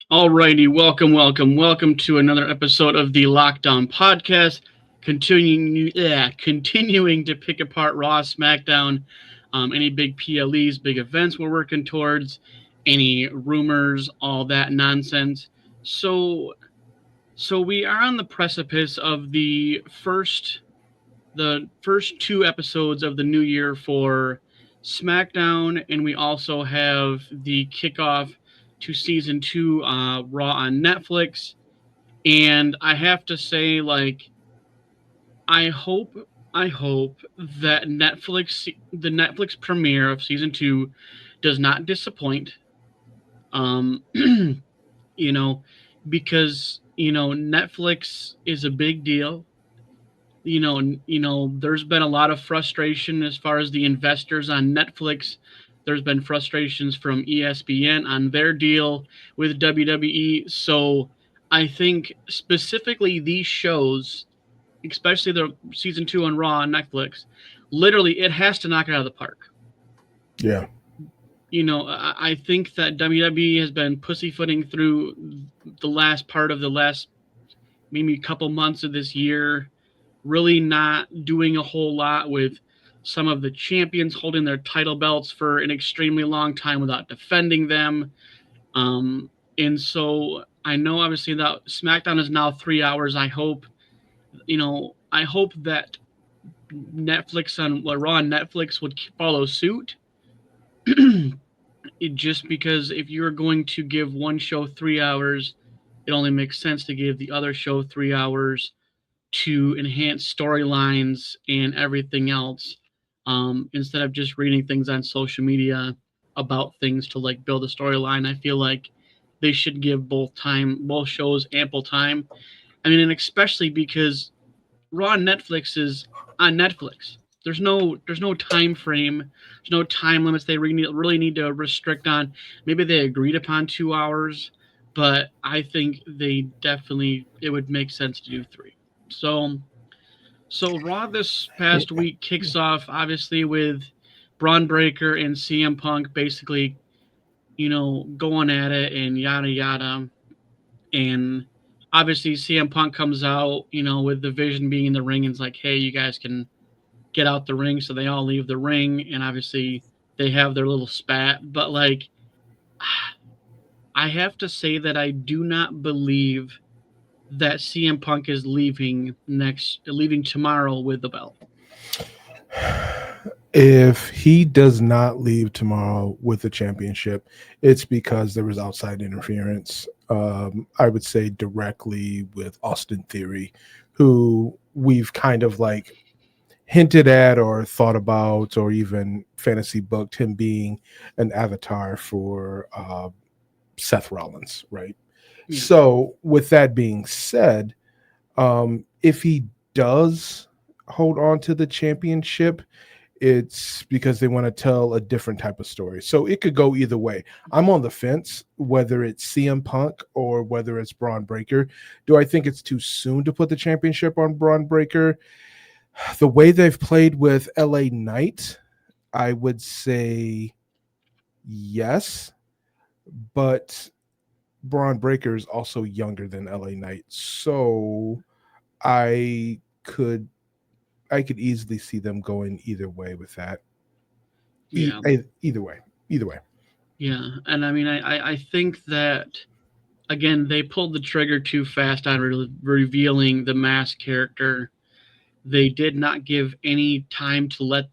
Alrighty, welcome to another episode of the Lockdown Podcast. Continuing to pick apart Raw, SmackDown, any big PLEs, big events we're working towards, any rumors, all that nonsense. So, so we are on the precipice of the first two episodes of the new year for SmackDown, and we also have the kickoff to season two Raw on Netflix. And I have to say, like, I hope, I hope that the Netflix premiere of season two, does not disappoint. Um, you know, because Netflix is a big deal. There's been a lot of frustration as far as the investors on Netflix. There's been frustrations from ESPN on their deal with WWE. So I think specifically these shows, especially the season two on Raw on Netflix, literally it has to knock it out of the park. Yeah. I think that WWE has been pussyfooting through the last part of the last maybe couple months of this year, really not doing a whole lot with some of the champions holding their title belts for an extremely long time without defending them. And so I know obviously that SmackDown is now 3 hours. I hope that Raw and Netflix would follow suit. Just because if you're going to give one show 3 hours, it only makes sense to give the other show 3 hours to enhance storylines and everything else, instead of just reading things on social media about things to like build a storyline. I feel like they should give both shows ample time. I mean, and especially because Raw on Netflix is on Netflix. There's no time frame. There's no time limits. They really need to restrict on. Maybe they agreed upon 2 hours, but I think they definitely it would make sense to do three. So so Raw this past week kicks off obviously with Braun Breaker and CM Punk basically, going at it and yada yada. And obviously CM Punk comes out, with the Vision being in the ring and it's like, hey, you guys can get out the ring. So they all leave the ring and obviously they have their little spat. But like, I have to say that I do not believe that CM Punk is leaving tomorrow with the belt. If he does not leave tomorrow with the championship, it's because there was outside interference. I would say directly with Austin Theory, who we've kind of like hinted at or thought about or even fantasy booked him being an avatar for Seth Rollins, right? Yeah. So, with that being said, if he does hold on to the championship, it's because they want to tell a different type of story. So it could go either way. I'm on the fence whether it's CM Punk or whether it's Braun Breaker. Do I think it's too soon to put the championship on Braun Breaker? The way they've played with LA Knight, I would say yes, but Braun Breaker is also younger than LA Knight. So I could I could easily see them going either way with that. Yeah. Either way. Either way. Yeah. And I mean, I think that, again, they pulled the trigger too fast on revealing the mask character. They did not give any time to let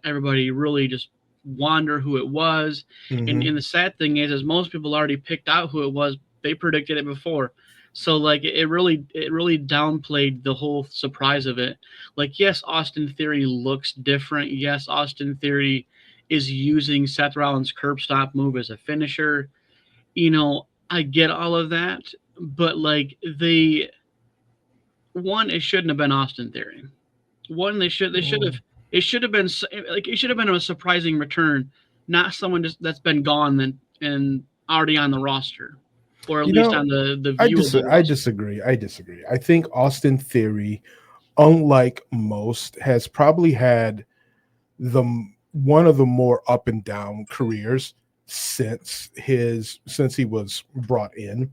everybody really just wonder who it was. Mm-hmm. And the sad thing is most people already picked out who it was. They predicted it before. So like it really downplayed the whole surprise of it. Like, yes, Austin Theory looks different. Yes, Austin Theory is using Seth Rollins' curb stop move as a finisher. I get all of that, but like it shouldn't have been Austin Theory. One, they should have it should have been like it should have been a surprising return, not someone just that's been gone and already on the roster, or at You least know, on the I viewable I roster. disagree. I disagree. I think Austin Theory, unlike most, has probably had the one of the more up and down careers. since he was brought in.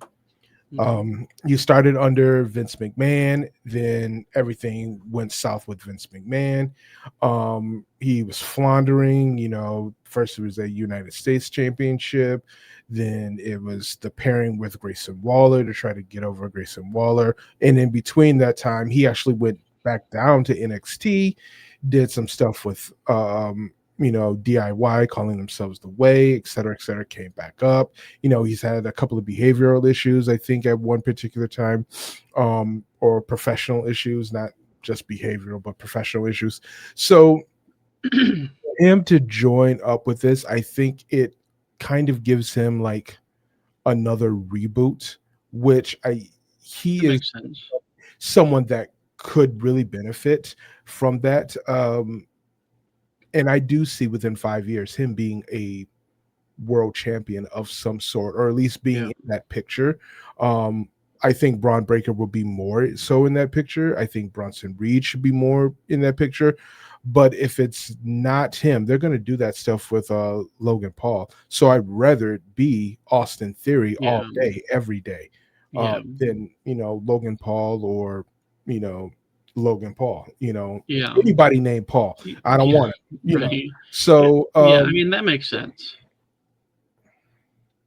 Mhm. You started under Vince McMahon, then everything went south with Vince McMahon. He was floundering, first it was a United States championship, then it was the pairing with Grayson Waller to try to get over Grayson Waller. And in between that time, he actually went back down to NXT, did some stuff with DIY, calling themselves the Way, et cetera, came back up. He's had a couple of behavioral issues, I think, at one particular time, or professional issues, not just behavioral, but professional issues. So him to join up with this, I think it kind of gives him like another reboot, which he That is makes sense. someone that could really benefit from that. And I do see within 5 years him being a world champion of some sort, or at least being Yeah. in that picture. I think Braun Breaker will be more so in that picture. I think Bronson Reed should be more in that picture. But if it's not him, they're going to do that stuff with Logan Paul. So I'd rather it be Austin Theory all Yeah. day, every day, Yeah. than Logan Paul or Logan Paul. Yeah. Anybody named Paul, I don't Yeah. want it. Right. So Yeah, I mean that makes sense.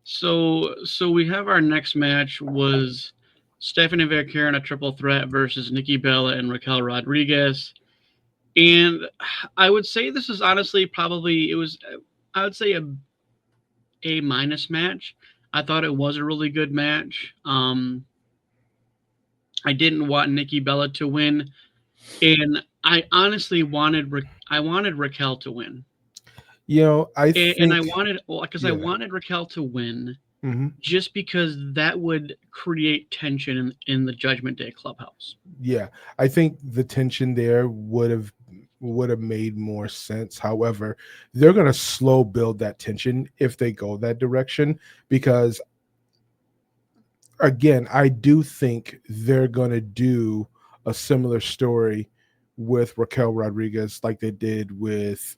So we have our next match was Stephanie Vaquer in a triple threat versus Nikki Bella and Raquel Rodriguez. And I would say this is honestly probably I would say a minus match. I thought it was a really good match. I didn't want Nikki Bella to win, and I honestly wanted Raquel to win. I And think I wanted, because I yeah. wanted Raquel to win, Mhm. just because that would create tension in the Judgment Day clubhouse. Yeah, I think the tension there would have made more sense. However, they're going to slow build that tension if they go that direction, because again, I do think they're going to do a similar story with Raquel Rodriguez like they did with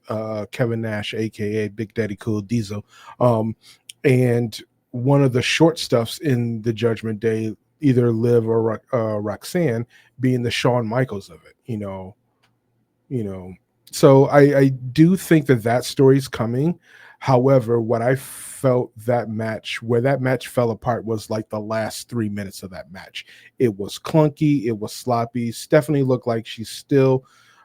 Kevin Nash, aka Big Daddy Cool Diesel. And one of the short stuffs in the Judgment Day, either Liv or Roxanne, being the Shawn Michaels of it. So I do think that story's coming. However, what I felt where that match fell apart was like the last 3 minutes of that match. It was clunky, it was sloppy. Stephanie looked like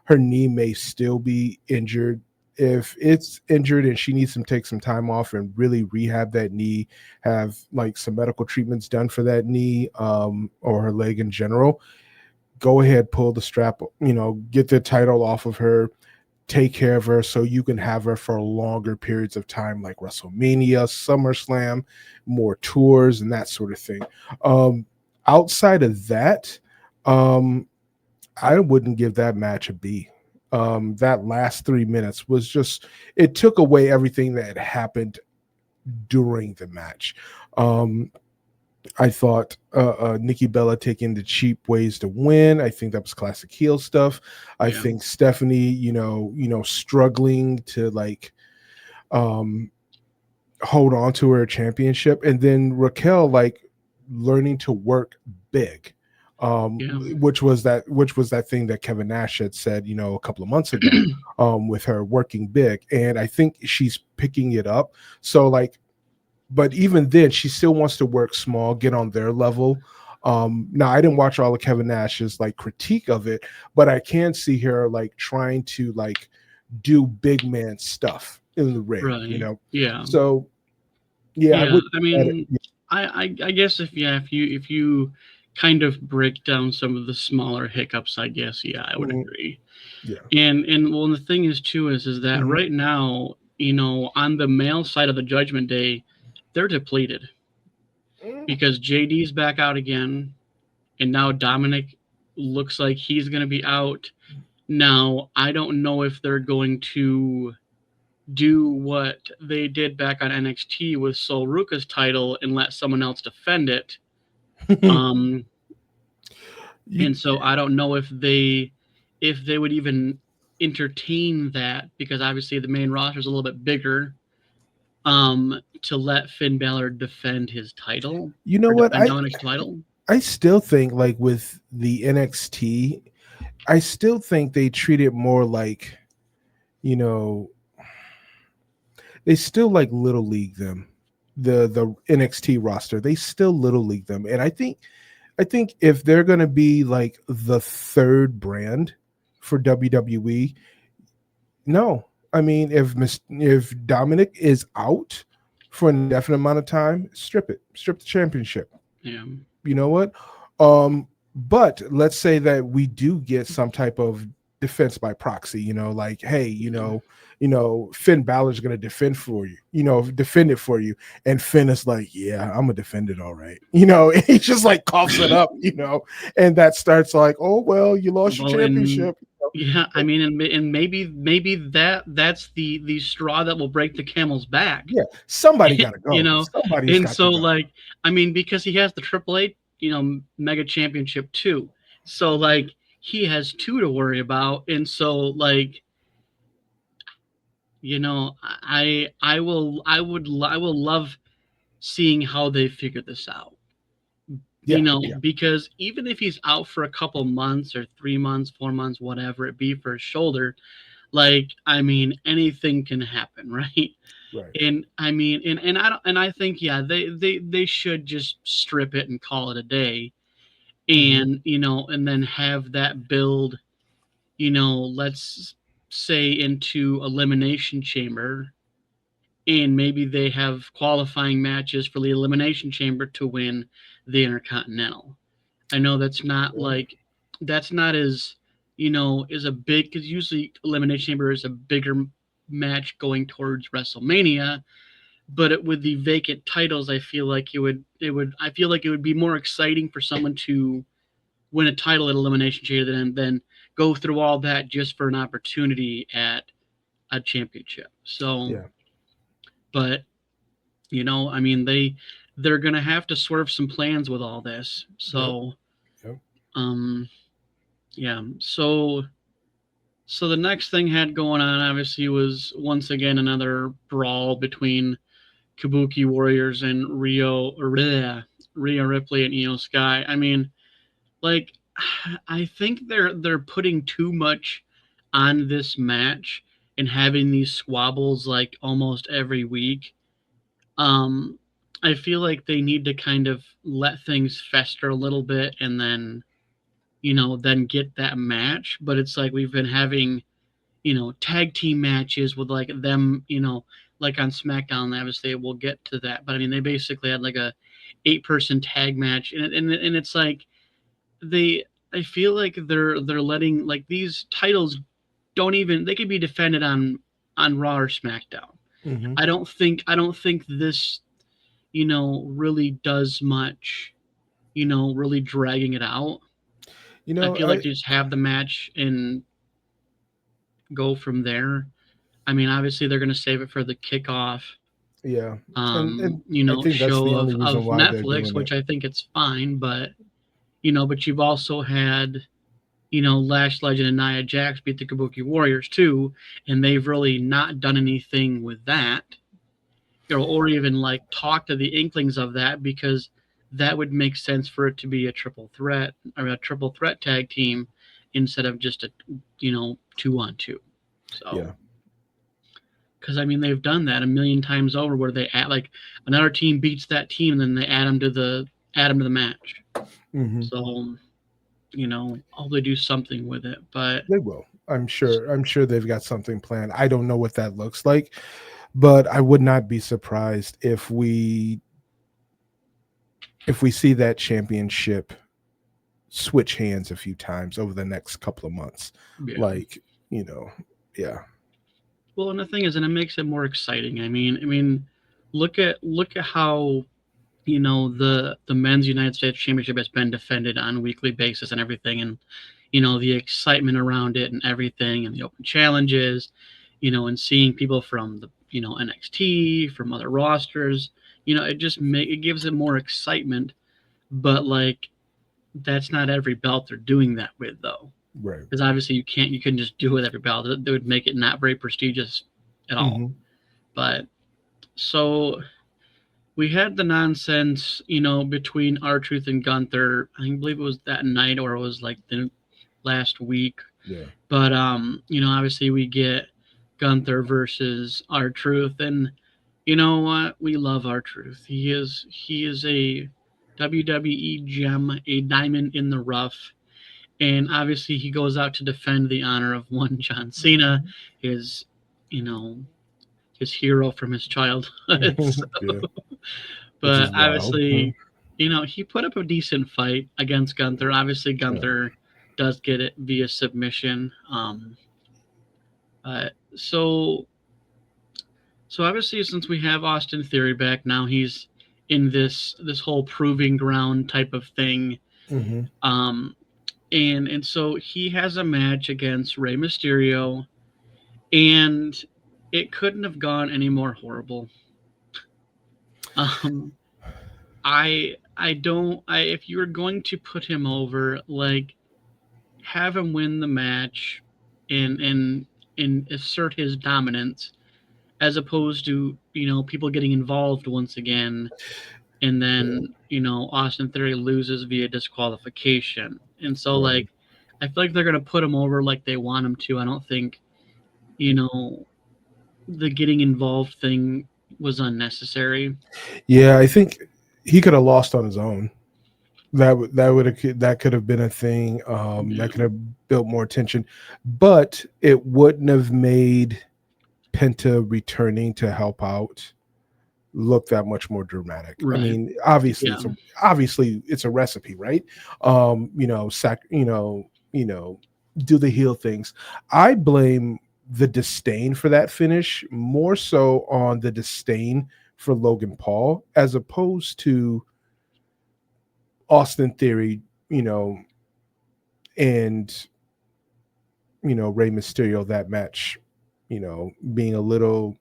her knee may still be injured. If it's injured and she needs to take some time off and really rehab that knee, have like some medical treatments done for that knee, or her leg in general, go ahead, pull the strap, get the title off of her, take care of her so you can have her for longer periods of time, like WrestleMania, SummerSlam, more tours, and that sort of thing. Outside of that, I wouldn't give that match a B. That last 3 minutes was just, it took away everything that had happened during the match. I thought Nikki Bella taking the cheap ways to win. I think that was classic heel stuff. I think Stephanie, struggling to like hold on to her championship, and then Raquel like learning to work big. Which was that thing that Kevin Nash had said, a couple of months ago, with her working big, and I think she's picking it up. So like, but even then, she still wants to work small, get on their level. Now, I didn't watch all of Kevin Nash's like critique of it, but I can see her like trying to like do big man stuff in the ring, Right. Yeah. So, yeah, Yeah. I mean, I guess if you kind of break down some of the smaller hiccups, I guess, yeah, I would agree. Yeah. And well, the thing is too is that right now, on the male side of the Judgment Day, they're depleted because JD's back out again, and now Dominic looks like he's going to be out. Now, I don't know if they're going to do what they did back on NXT with Sol Ruka's title and let someone else defend it. And so I don't know if they would even entertain that, because obviously the main roster is a little bit bigger. to let Finn Balor defend his title You know or what? defend Dominic's title. I still think like with the NXT, I still think they treat it more like, you know, they still like little league them. The NXT roster, they still little league them. And I think if they're going to be like the third brand for WWE, no. I mean, if Dominic is out for an indefinite amount of time, strip the championship. Yeah. You know what? But let's say that we do get some type of defense by proxy, like, hey, Finn Balor's gonna defend for you, defend it for you. And Finn is like, yeah, I'm gonna defend it, all right. And he just like coughs it up, and that starts like, oh well, you lost your championship. Yeah, I mean, and maybe that's the straw that will break the camel's back. Yeah, somebody gotta go. Somebody's and got so to go. like, I mean, because he has the AAA, mega championship too, so like he has two to worry about, and so like, I will love seeing how they figure this out. Yeah. Because even if he's out for a couple months or 3 months, 4 months, whatever it be for his shoulder, like, I mean, anything can happen, right? Right. And I mean, I think, yeah, they should just strip it and call it a day, and and then have that build, let's say into Elimination Chamber, and maybe they have qualifying matches for the Elimination Chamber to win the Intercontinental. I know that's not as is a big, because usually Elimination Chamber is a bigger match going towards WrestleMania, but with the vacant titles, I feel like it would be more exciting for someone to win a title at Elimination Chamber than go through all that just for an opportunity at a championship. So, Yeah. but I mean, they're gonna have to swerve some plans with all this. So, Yep. yeah. So the next thing had going on obviously was once again another brawl between Kabuki Warriors and Rhea Ripley and Io Sky. I mean, like, I think they're putting too much on this match and having these squabbles like almost every week. I feel like they need to kind of let things fester a little bit and then then get that match. But it's like we've been having tag team matches with like them, like on SmackDown. Obviously, we'll get to that, but I mean, they basically had like a 8-person tag match, and it's like I feel like they're letting like these titles they could be defended on Raw or SmackDown. Mm-hmm. I don't think this really does much, really dragging it out. I feel like they just have the match and go from there. I mean, obviously they're going to save it for the kickoff. Yeah. And I think that's show the only of reason why they're doing Netflix, which it. I think it's fine, but but you've also had Lash Legend and Nia Jax beat the Kabuki Warriors too, and they've really not done anything with that, or even like talk to the inklings of that, because that would make sense for it to be a triple threat tag team instead of just a 2-on-2. So Yeah. because I mean they've done that a million times over, where they add like another team beats that team, and then they add them to the match. Mm-hmm. So I'll they do something with it, but They will. I'm sure they've got something planned. I don't know what that looks like, but I would not be surprised if we see that championship switch hands a few times over the next couple of months. yeah. Like, yeah. Well, and the thing is, and it makes it more exciting. I mean, look at how the men's United States Championship has been defended on a weekly basis and everything, and the excitement around it and everything, and the open challenges, and seeing people from the NXT, from other rosters, it gives it more excitement. But like, that's not every belt they're doing that with, though. Right. Because obviously you couldn't just do it with every belt. That would make it not very prestigious at all. Mm-hmm. But So we had the nonsense, between R-Truth and Gunther. I believe it was that night or it was like the last week. Yeah. But obviously we get Gunther versus R-Truth, and you know what? We love R-Truth. He is a WWE gem, a diamond in the rough. And obviously he goes out to defend the honor of one John Cena, his you know, his hero from his childhood. Yeah. Which But is wild. obviously, he put up a decent fight against Gunther. Obviously, Yeah. Gunther does get it via submission. Uh, so so obviously, since we have Austin Theory back now, he's in this whole proving ground type of thing. Hmm. Um, and so he has a match against Rey Mysterio, and it couldn't have gone any more horrible. Um, I don't I if you were going to put him over, like have him win the match and assert his dominance as opposed to, people getting involved once again and Yeah. then, Austin Theory loses via disqualification. And so Right. like I feel like they're gonna put him over like they want him to. I don't think, you know, the getting involved thing was unnecessary. Yeah, I think he could have lost on his own. That could have been a thing. Yeah. That could have built more tension, but it wouldn't have made Penta returning to help out look that much more dramatic. I Right. mean, obviously Yeah. it's a recipe, right? Do the heel things. I blame the disdain for that finish more so on the disdain for Logan Paul as opposed to Austin Theory, you know, and Rey Mysterio, that match, being a little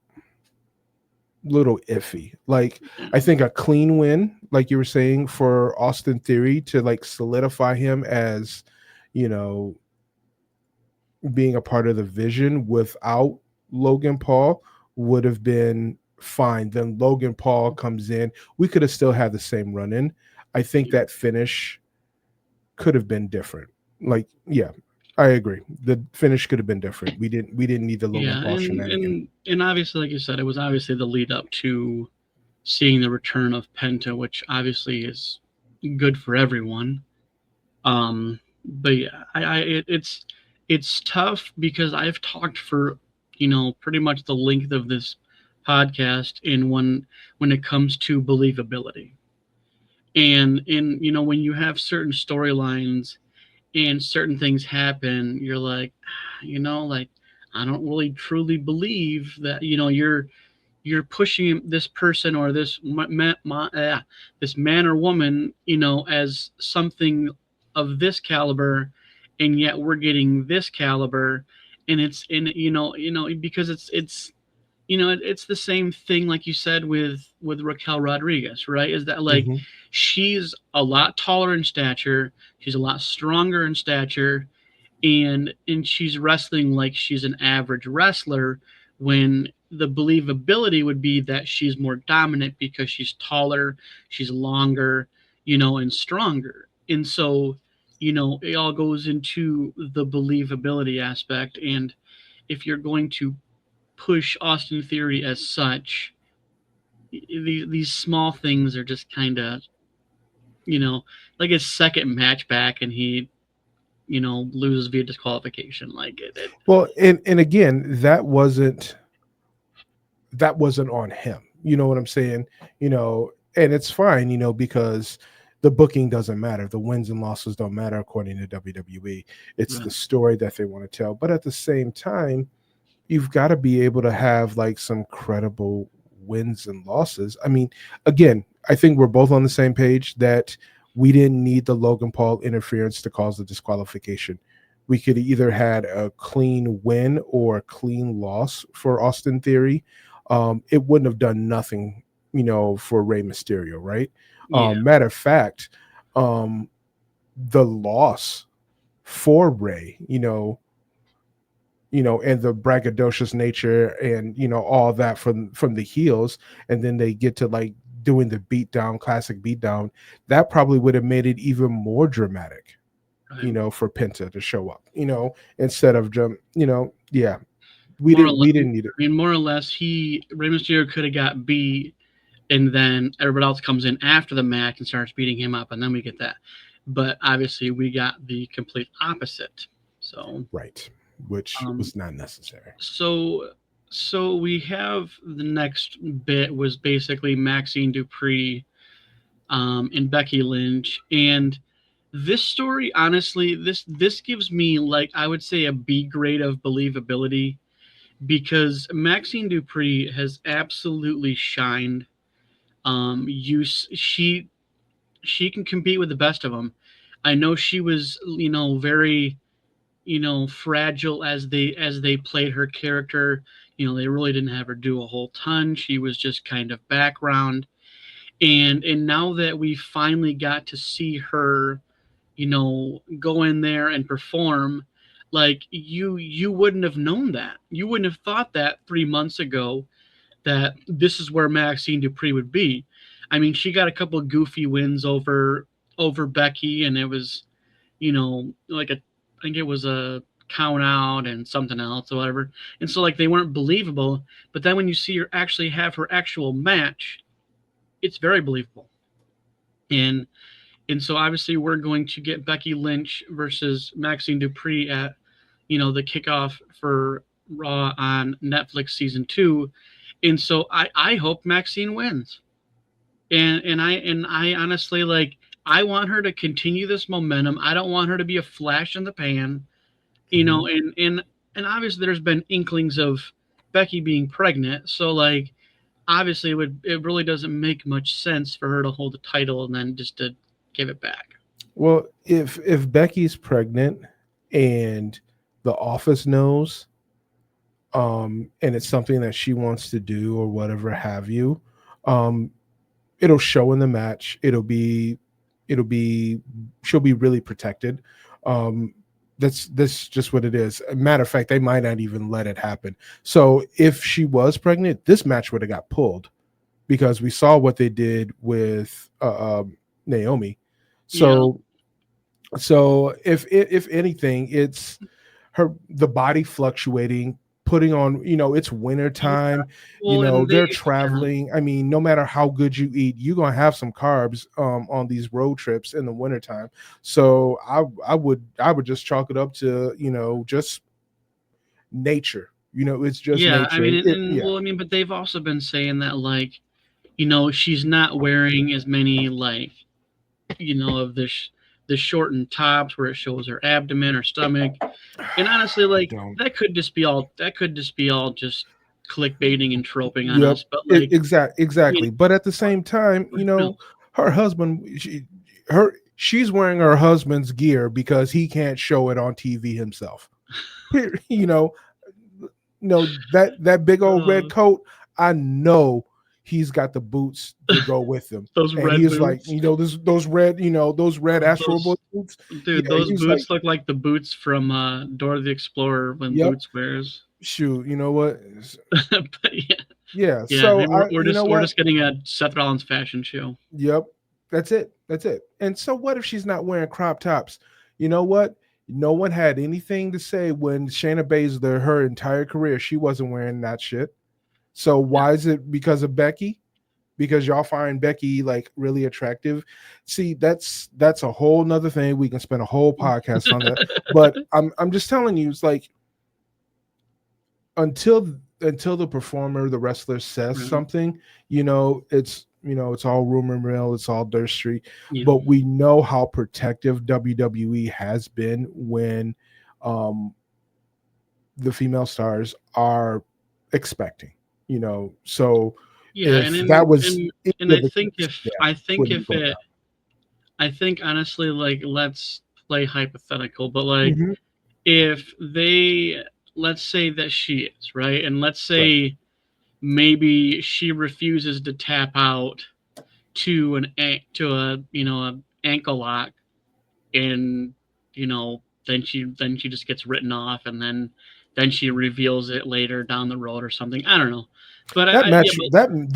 iffy. Like, Yeah. I think a clean win, like you were saying, for Austin Theory to like solidify him as, you know, being a part of the vision without Logan Paul would have been fine. Then Logan Paul comes in. We could have still had the same run in. I think that finish could have been different. Like, yeah, I agree. The finish could have been different. We didn't need the Logan Yeah, Paul and shenanigan. and and obviously, like you said, it was obviously the lead up to seeing the return of Penta, which obviously is good for everyone. But yeah, it's tough because I've talked for pretty much the length of this podcast in when it comes to believability, and when you have certain storylines and certain things happen, you're like, like I don't really truly believe that you're pushing this person or this man or woman, as something of this caliber, and yet we're getting this caliber, and it's in because it's the same thing like you said with Raquel Rodriguez, right? Is that like Hmm. she's a lot taller in stature, she's a lot stronger in stature, and she's wrestling like she's an average wrestler when the believability would be that she's more dominant because she's taller, she's longer, and stronger. And so, it all goes into the believability aspect. And if you're going to push Austin Theory as such, these small things are just kind of, you know, like his second match back and he loses via disqualification. Like it. Well, and again, that wasn't on him. You know what I'm saying? And it's fine, because the booking doesn't matter. The wins and losses don't matter according to WWE. It's the Right. story that they want to tell. But at the same time, you've got to be able to have like some credible wins and losses. I mean, again, I think we're both on the same page that we didn't need the Logan Paul interference to cause the disqualification. We could either had a clean win or a clean loss for Austin Theory. It wouldn't have done nothing, for Rey Mysterio, right? Yeah. Matter of fact, the loss for Rey, and the braggadocious nature and all that from the heels, and then they get to like doing the beatdown, classic beatdown, that probably would have made it even more dramatic, Right. for Penta to show up, instead of jump, yeah, we More or didn't less, we didn't need it. I mean, more or less, Rey Mysterio could have got beat, and then everybody else comes in after the match and starts beating him up, and then we get that. But obviously, we got the complete opposite. So, Right, which um, was not necessary. so, so we have the next bit was basically Maxine Dupree, and Becky Lynch, and this story, honestly, this gives me like I would say a B grade of believability because Maxine Dupree has absolutely shined. She can compete with the best of them. I know she was, very, fragile as they played her character. They really didn't have her do a whole ton. She was just kind of background. And now that we finally got to see her, go in there and perform, like you wouldn't have known that. You wouldn't have thought that 3 months ago that this is where Maxine Dupree would be. I mean, she got a couple of goofy wins over Becky, and it was, like I think it was a count out and something else or whatever. And so like they weren't believable. But then when you see her actually have her actual match, it's very believable. And and so obviously we're going to get Becky Lynch versus Maxine Dupree at the kickoff for Raw on Netflix season 2. And so I hope Maxine wins. And I honestly like I want her to continue this momentum. I don't want her to be a flash in the pan, Mhm. and obviously there's been inklings of Becky being pregnant. So like obviously it really doesn't make much sense for her to hold the title and then just to give it back. Well, if Becky's pregnant and the office knows, and it's something that she wants to do or whatever have you, um, it'll show in the match. It'll be she'll be really protected. Um, that's just what it is. Matter of fact, they might not even let it happen. So if she was pregnant, this match would have got pulled because we saw what they did with Naomi. Yeah. So if anything, it's the body fluctuating, putting on, it's winter Yeah. time, Well, and they're traveling. I mean, no matter how good you eat, you're gonna have some carbs on these road trips in the wintertime. So I would just chalk it up to, just nature. It's just yeah, I nature. mean, Yeah. well, I mean, but they've also been saying that like, she's not wearing as many like, of the shortened tops where it shows her abdomen or stomach. And honestly, like Don't. that could just be all just clickbaiting and troping on Yep. us. But like, you Exactly. But at the same time, know, her husband, she's wearing her husband's gear because he can't show it on TV himself. You know, that big old red uh, coat. I know he's got the boots to go with him, those and red he's like, boots, those red Astro Boy those boots. dude, Yeah, those he's like, boots look like the boots from Dora the Explorer when yep. Boots wears. Shoot, you know what? But yeah, Yeah. yeah, So maybe we're, I, we're you just know we're what? just getting a Seth Rollins fashion show. Yep. That's it. That's it. And so what if she's not wearing crop tops? You know what? No one had anything to say when Shayna Baszler, her entire career, she wasn't wearing that shit. So Yeah. why is it because of Becky? Because y'all find Becky like really attractive. See, that's a whole nother thing. We can spend a whole podcast on that. But I'm just telling you, it's like until the performer, the wrestler says Right. something, it's all rumor mill, it's all dirt street. Yeah. But we know how protective WWE has been when um the female stars are expecting, so Yeah, if that was and any of the case, yeah, I think wouldn't be if going it I think honestly, like, let's play hypothetical, but like down. if they let's say that she is right, and let's Right. say maybe she refuses to tap out to a ankle lock, and then she just gets written off, and then then she reveals it later down the road or something. I don't know. But That yeah, match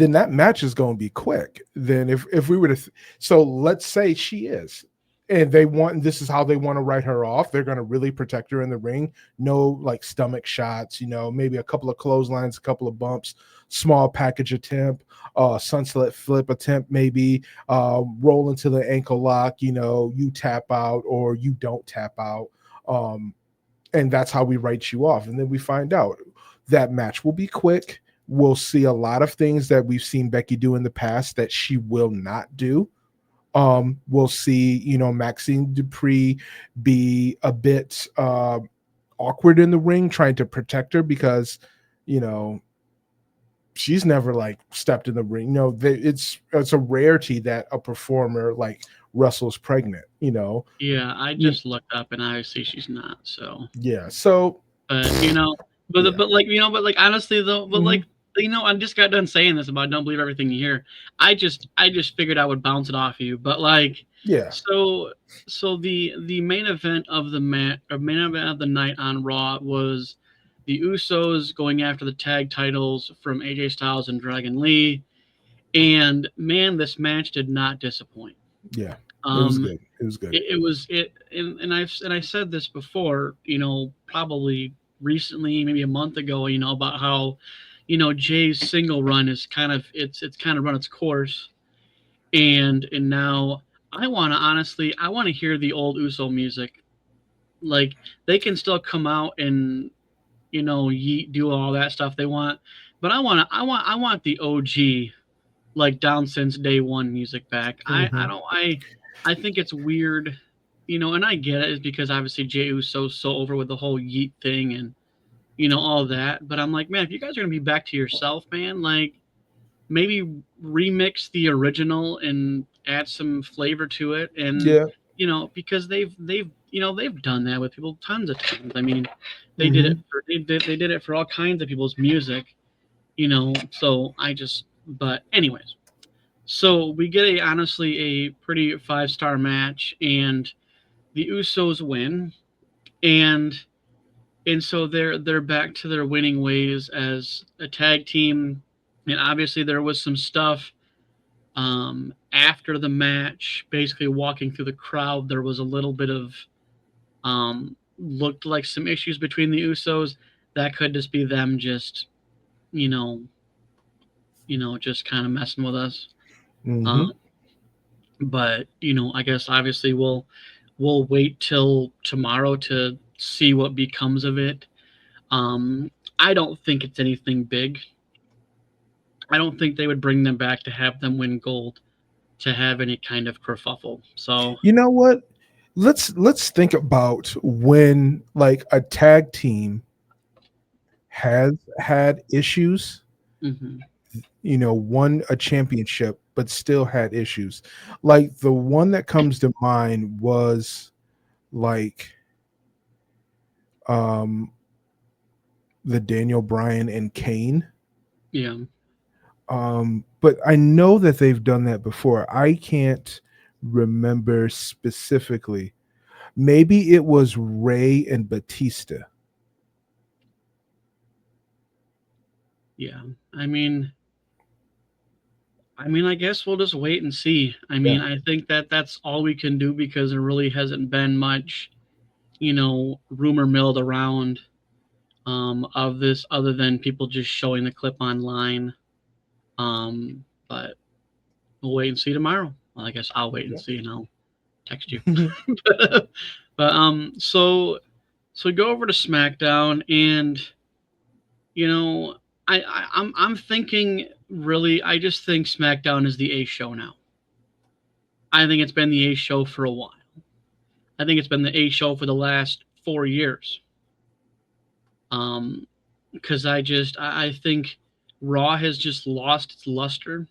that match is going to be quick. Then if we were to so let's say she is, and they want, this is how they want to write her off. They're going to really protect her in the ring. No like stomach shots, maybe a couple of clotheslines, a couple of bumps, small package attempt, sunset flip attempt, maybe roll into the ankle lock. You tap out or you don't tap out, and that's how we write you off. And then we find out that match will be quick. We'll see a lot of things that we've seen Becky do in the past that she will not do. We'll see, Maxine Dupree be a bit awkward in the ring, trying to protect her because, she's never like stepped in the ring. It's a rarity that a performer like wrestles pregnant. Yeah, I just looked up and obviously she's not. So Yeah. So, but Yeah. but like honestly though, but Mhm. like I just got done saying this about don't believe everything you hear. I just figured I would bounce it off of you. But like Yeah. so the main event of the main event of the night on Raw was the Usos going after the tag titles from AJ Styles and Dragon Lee. And man, this match did not disappoint. Yeah. It was good. It was good. It was it and I said this before, probably recently, maybe a month ago, about how, Jay's single run is it's kind of run its course, and now I want to hear the old Uso music. Like they can still come out and do all that stuff they want, but I want the OG like down since day one music back. Mhm. I think it's weird, and I get it, is because obviously Jey Uso's so over with the whole Yeet thing and all that. But I'm like, man, if you guys are gonna be back to yourself, man, like maybe remix the original and add some flavor to it, and Yeah. because they've done that with people tons of times. I mean, Mhm. they did it for all kinds of people's music, So but anyways. So we get honestly a pretty 5-star match, and the Usos win, and so they're back to their winning ways as a tag team, and obviously there was some stuff after the match. Basically, walking through the crowd, there was a little bit of looked like some issues between the Usos. That could just be them just you know just kind of messing with us. Um, Mhm. but I guess obviously we'll wait till tomorrow to see what becomes of it. um I don't think it's anything big. I don't think they would bring them back to have them win gold to have any kind of kerfuffle. So You know what? Let's think about when like a tag team has had issues, mhm. won a championship but still had issues. Like the one that comes to mind was like um the Daniel Bryan and Kane. Yeah, But I know that they've done that before. I can't remember specifically. Maybe it was Ray and Batista. yeah. I mean, I guess we'll just wait and see. I Yeah. mean, I think that that's all we can do because there really hasn't been much, rumor milled around of this other than people just showing the clip online. But we'll wait and see tomorrow. Well, I guess I'll wait and see and I'll text you. but so go over to SmackDown, and you know I'm thinking, really, I just think SmackDown is the A show now. I think it's been the A show for a while. I think it's been the A show for the last 4 years. Um, because I think Raw has just lost its luster.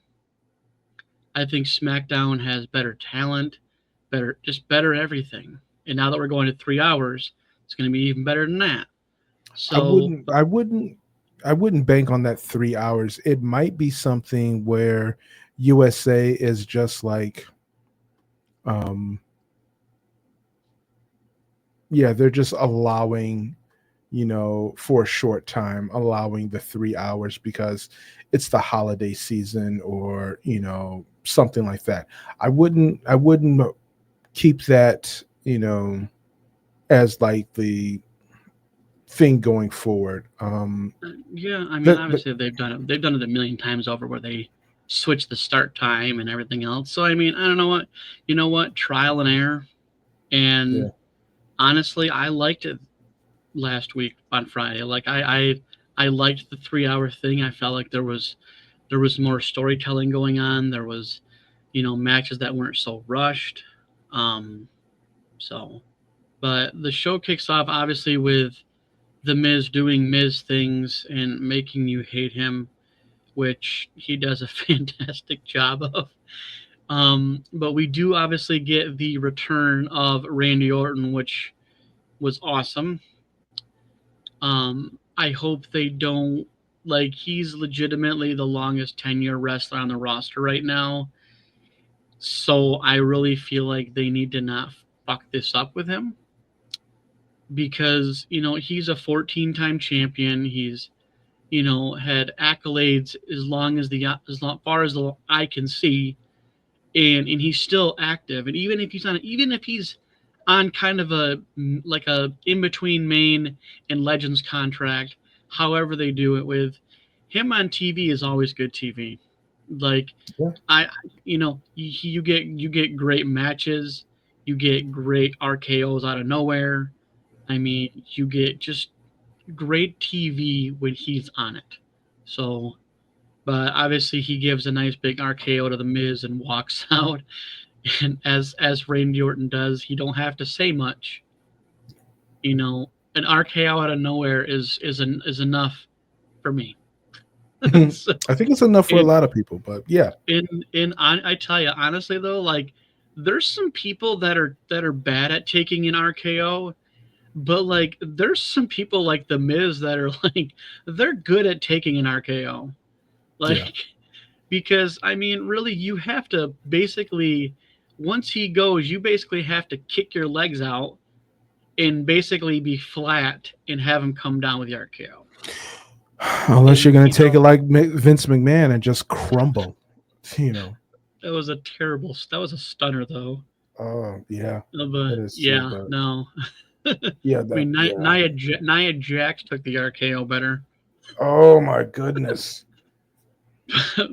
I think SmackDown has better talent, better everything. And now that we're going to 3 hours, it's going to be even better than that. I So, wouldn't I wouldn't I wouldn't bank on that 3 hours. It might be something where USA is just like um yeah, they're just allowing for a short time, allowing the 3 hours because it's the holiday season or, something like that. I wouldn't keep that, as like the thing going forward. Yeah, I mean, But obviously they've done it. They've done it a million times over where they switch the start time and everything else. So I mean, I don't know what, you know what, trial and error. yeah. And honestly, I liked it last week on Friday. Like I liked the 3 hour thing. I felt like there was more storytelling going on. There was, matches that weren't so rushed. Um, so, but the show kicks off obviously with the Miz doing Miz things and making you hate him, which he does a fantastic job of. But we do obviously get the return of Randy Orton, which was awesome. I hope they don't, like, he's legitimately the longest tenure wrestler on the roster right now. So I really feel like they need to not fuck this up with him because, he's a 14-time champion. He's, had accolades as long, far as the eye can see, and he's still active. And even if he's on kind of like a in between main and Legends contract, however they do it with him on TV is always good TV. Like Yeah. you get great matches, you get great RKO's out of nowhere. I mean, you get just great TV when he's on it. So, but obviously he gives a nice big RKO to the Miz and walks out. And as Randy Orton does, he don't have to say much. An RKO out of nowhere is enough for me. So, I think it's enough for a and lot of people, but yeah. I tell you honestly though, like there's some people that are bad at taking an RKO, but like there's some people like the Miz that are like they're good at taking an RKO. Like Yeah. because I mean, really, you have to basically once he goes, you basically have to kick your legs out and basically be flat and have him come down with the RKO. Unless you're And going to take it like Vince McMahon and just crumble, you know. that was a stunner though. Oh, yeah. But That is so yeah, bad. no. I Yeah, that, mean, yeah. Nia Jax took the RKO better. Oh, my goodness. Oh,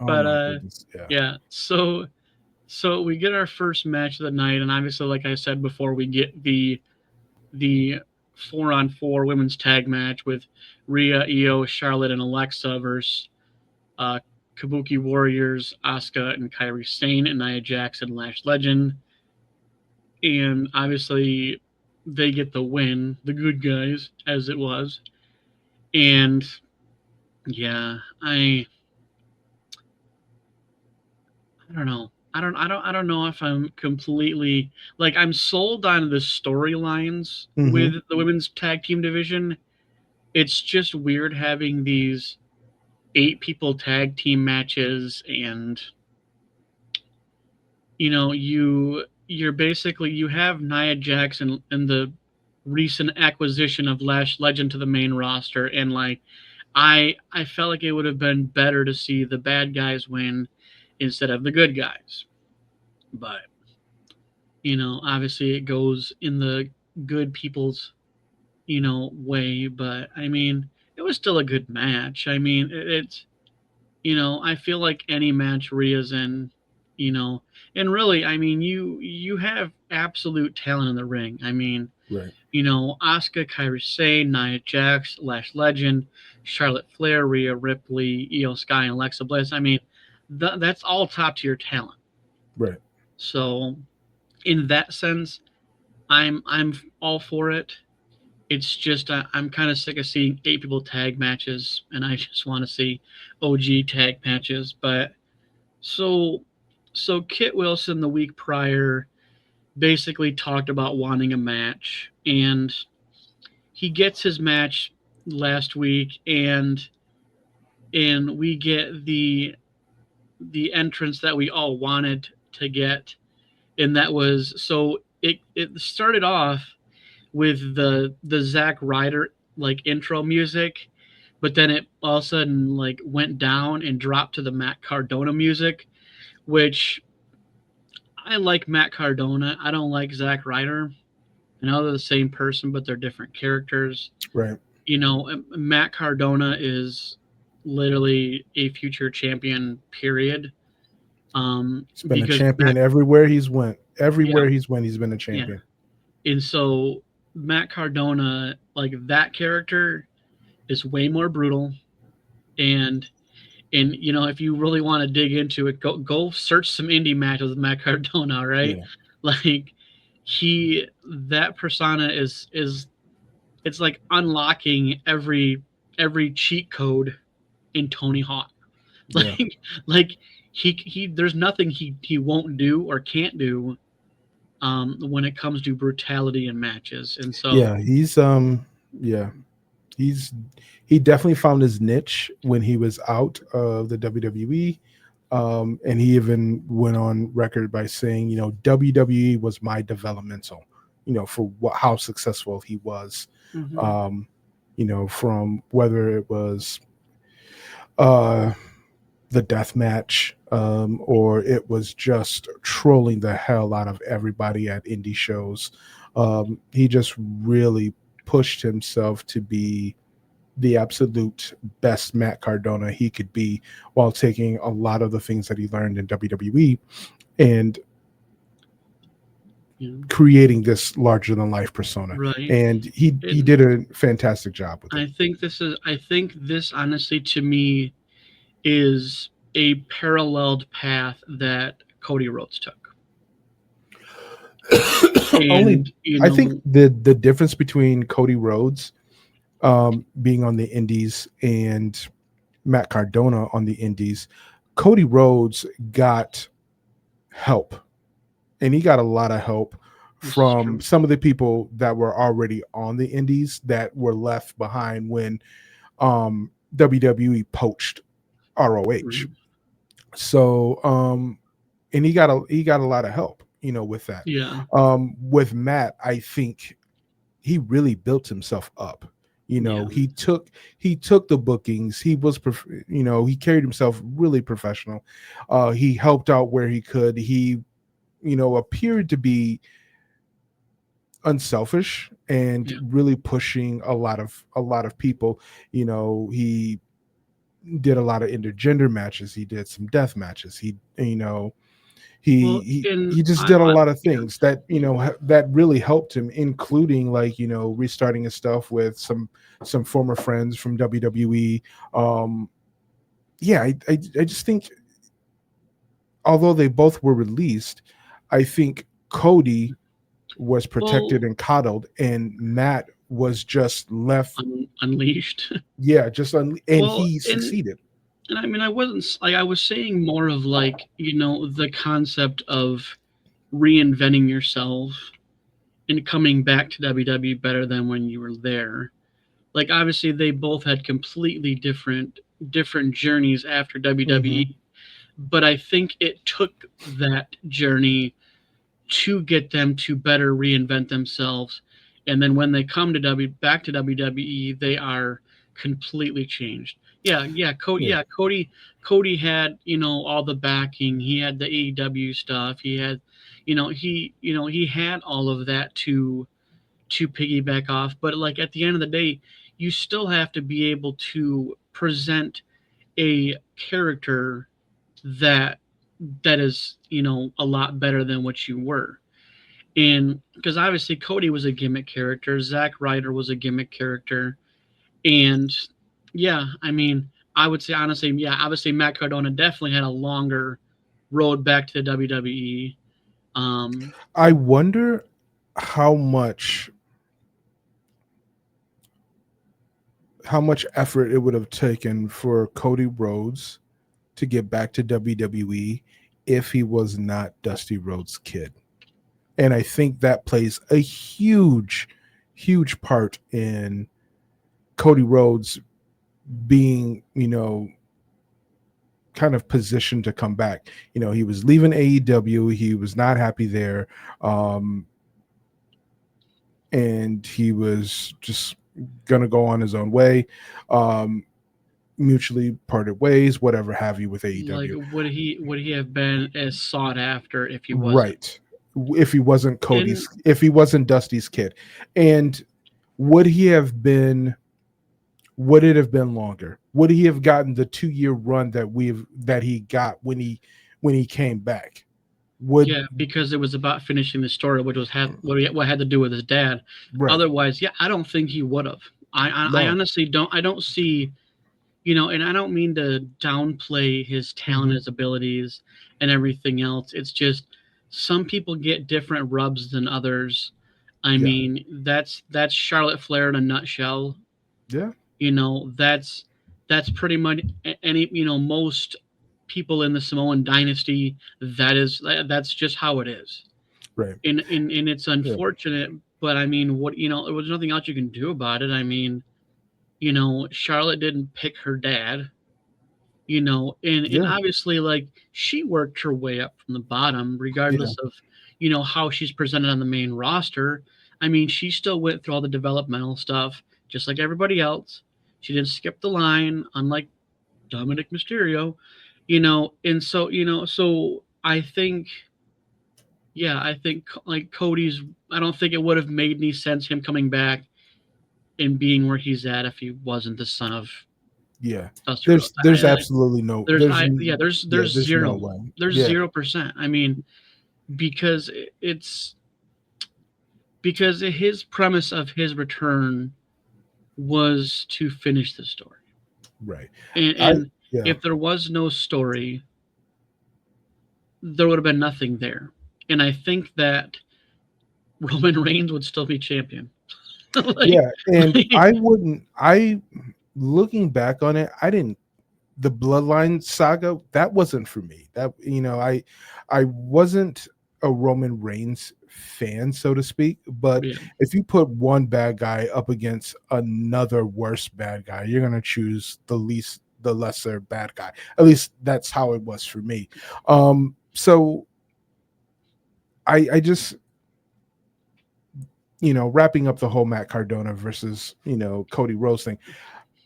But my goodness. Yeah. yeah. So we get our first match of the night, and obviously, like I said before, we get the 4-on-4 women's tag match with Rhea, Io, Charlotte, and Alexa versus uh, Kabuki Warriors, Asuka, and Kairi Sane, and Nia Jax and Lash Legend. And obviously, they get the win, the good guys, as it was. And yeah, I don't know. I don't know if I'm completely like I'm sold on the storylines Hmm. with the women's tag team division. It's just weird having these 8 people tag team matches and you're basically you have Nia Jackson and the recent acquisition of Lash Legend to the main roster and like I felt like it would have been better to see the bad guys win instead of the good guys. But obviously it goes in the good people's, way. But I mean, it was still a good match. I mean, it's, I feel like any match Rhea's in, you know, and really, I mean, you have absolute talent in the ring. I mean, Right. Asuka, Kairi Sane, Nia Jax, Lash Legend, Charlotte Flair, Rhea Ripley, Io Sky, and Alexa Bliss. I mean, that's all top tier talent. Right. So in that sense, I'm all for it. It's just I'm kind of sick of seeing 8 people tag matches, and I just want to see OG tag matches. But so so Kit Wilson the week prior basically talked about wanting a match, and he gets his match last week, and we get the entrance that we all wanted to get, and that was so it started off with the Zack Ryder like intro music, but then it all of a sudden like went down and dropped to the Matt Cardona music, which I like Matt Cardona. I don't like Zack Ryder. I know they're the same person, but they're different characters. Right. Matt Cardona is literally a future champion, period. He's been a Because champion everywhere he's went. yeah, Everywhere he's went, he's been a yeah. champion. And so Matt Cardona, like that character, is way more brutal. And if you really want to dig into it, go search some indie matches with Matt Cardona, right? Yeah. Like that persona is it's like unlocking every cheat code in Tony Hawk. Yeah. Like he there's nothing he won't do or can't do when it comes to brutality in matches. And so Yeah, yeah. He definitely found his niche when he was out of the WWE. And he even went on record by saying, WWE was my developmental, for how successful he was. mhm. From whether it was the death match, or it was just trolling the hell out of everybody at indie shows. He just really pushed himself to be the absolute best Matt Cardona he could be, while taking a lot of the things that he learned in WWE and Yeah. creating this larger than life persona. Right. And he And did a fantastic job with it. I think this honestly to me is a paralleled path that Cody Rhodes took. Only, And I think the difference between Cody Rhodes being on the indies and Matt Cardona on the indies, Cody Rhodes got help, and he got a lot of help from some of the people that were already on the indies that were left behind when WWE poached ROH. Right. So and he got a lot of help, with that. Yeah. With Matt, I think he really built himself up. Yeah. He took the bookings. He was he carried himself really professional. He helped out where he could. He appeared to be unselfish and Yeah. really pushing a lot of people. He did a lot of intergender matches. He did some death matches. He Well, and he just did a lot of things that that really helped him, including like restarting his stuff with some former friends from WWE. I just think, although they both were released, I think Cody was protected and coddled, and Matt was just left unleashed. and Well, he succeeded. And I mean, I wasn't like, I was saying more of like, the concept of reinventing yourself and coming back to WWE better than when you were there. Like obviously they both had completely different journeys after WWE, but I think it took that journey to get them to better reinvent themselves. And then when they come to back to WWE, they are completely changed. Cody had, all the backing. He had the AEW stuff. He had, he had all of that to piggyback off. But like at the end of the day, you still have to be able to present a character that is, a lot better than what you were. And because obviously Cody was a gimmick character, Zack Ryder was a gimmick character, and yeah, I mean, I would say honestly, yeah, obviously Matt Cardona definitely had a longer road back to the WWE. I wonder how much effort it would have taken for Cody Rhodes to get back to WWE if he was not Dusty Rhodes' kid. And I think that plays a huge part in Cody Rhodes being, kind of positioned to come back. He was leaving AEW. He was not happy there. And he was just gonna go on his own way, mutually parted ways, whatever have you with Like, AEW. would he have been as sought after if he wasn't? Right. If he wasn't And if he wasn't Dusty's kid, and would he have been? Would it have been longer? Would he have gotten the 2-year run that he got when he came back? Would yeah, because it was about finishing the story, which was what had to do with his dad. right? Otherwise, yeah, I don't think he would have. I No. honestly don't. I don't see, and I don't mean to downplay his talent, Mhm. his abilities, and everything else. It's just some people get different rubs than others. I Yeah. mean, that's Charlotte Flair in a nutshell. Yeah. That's pretty much any, most people in the Samoan dynasty. That's just how it is. Right. And it's Yeah. unfortunate, but I mean, there was nothing else you can do about it. I mean, Charlotte didn't pick her dad, and Yeah. obviously, like, she worked her way up from the bottom, Yeah. regardless of, how she's presented on the main roster. I mean, she still went through all the developmental stuff, just like everybody else. She didn't skip the line, unlike Dominic Mysterio, and so I think, yeah, I think like Cody's, I don't think it would have made any sense him coming back and being where he's at if he wasn't the son of Yeah. Dusty Rhodes. There's absolutely no There's there's no zero. way. There's Yeah. 0%. I mean, because it's because his premise of his return was to finish the story. Right. And I and yeah. if there was no story, there would have been nothing there. And I think that Roman Reigns would still be champion. Yeah, and like, I looking back on it, the Bloodline saga, that wasn't for me. That I wasn't a Roman Reigns fan, so to speak. But yeah, if you put one bad guy up against another worse bad guy, you're gonna choose the lesser bad guy. At least that's how it was for me. So I just wrapping up the whole Matt Cardona versus Cody Rhodes thing.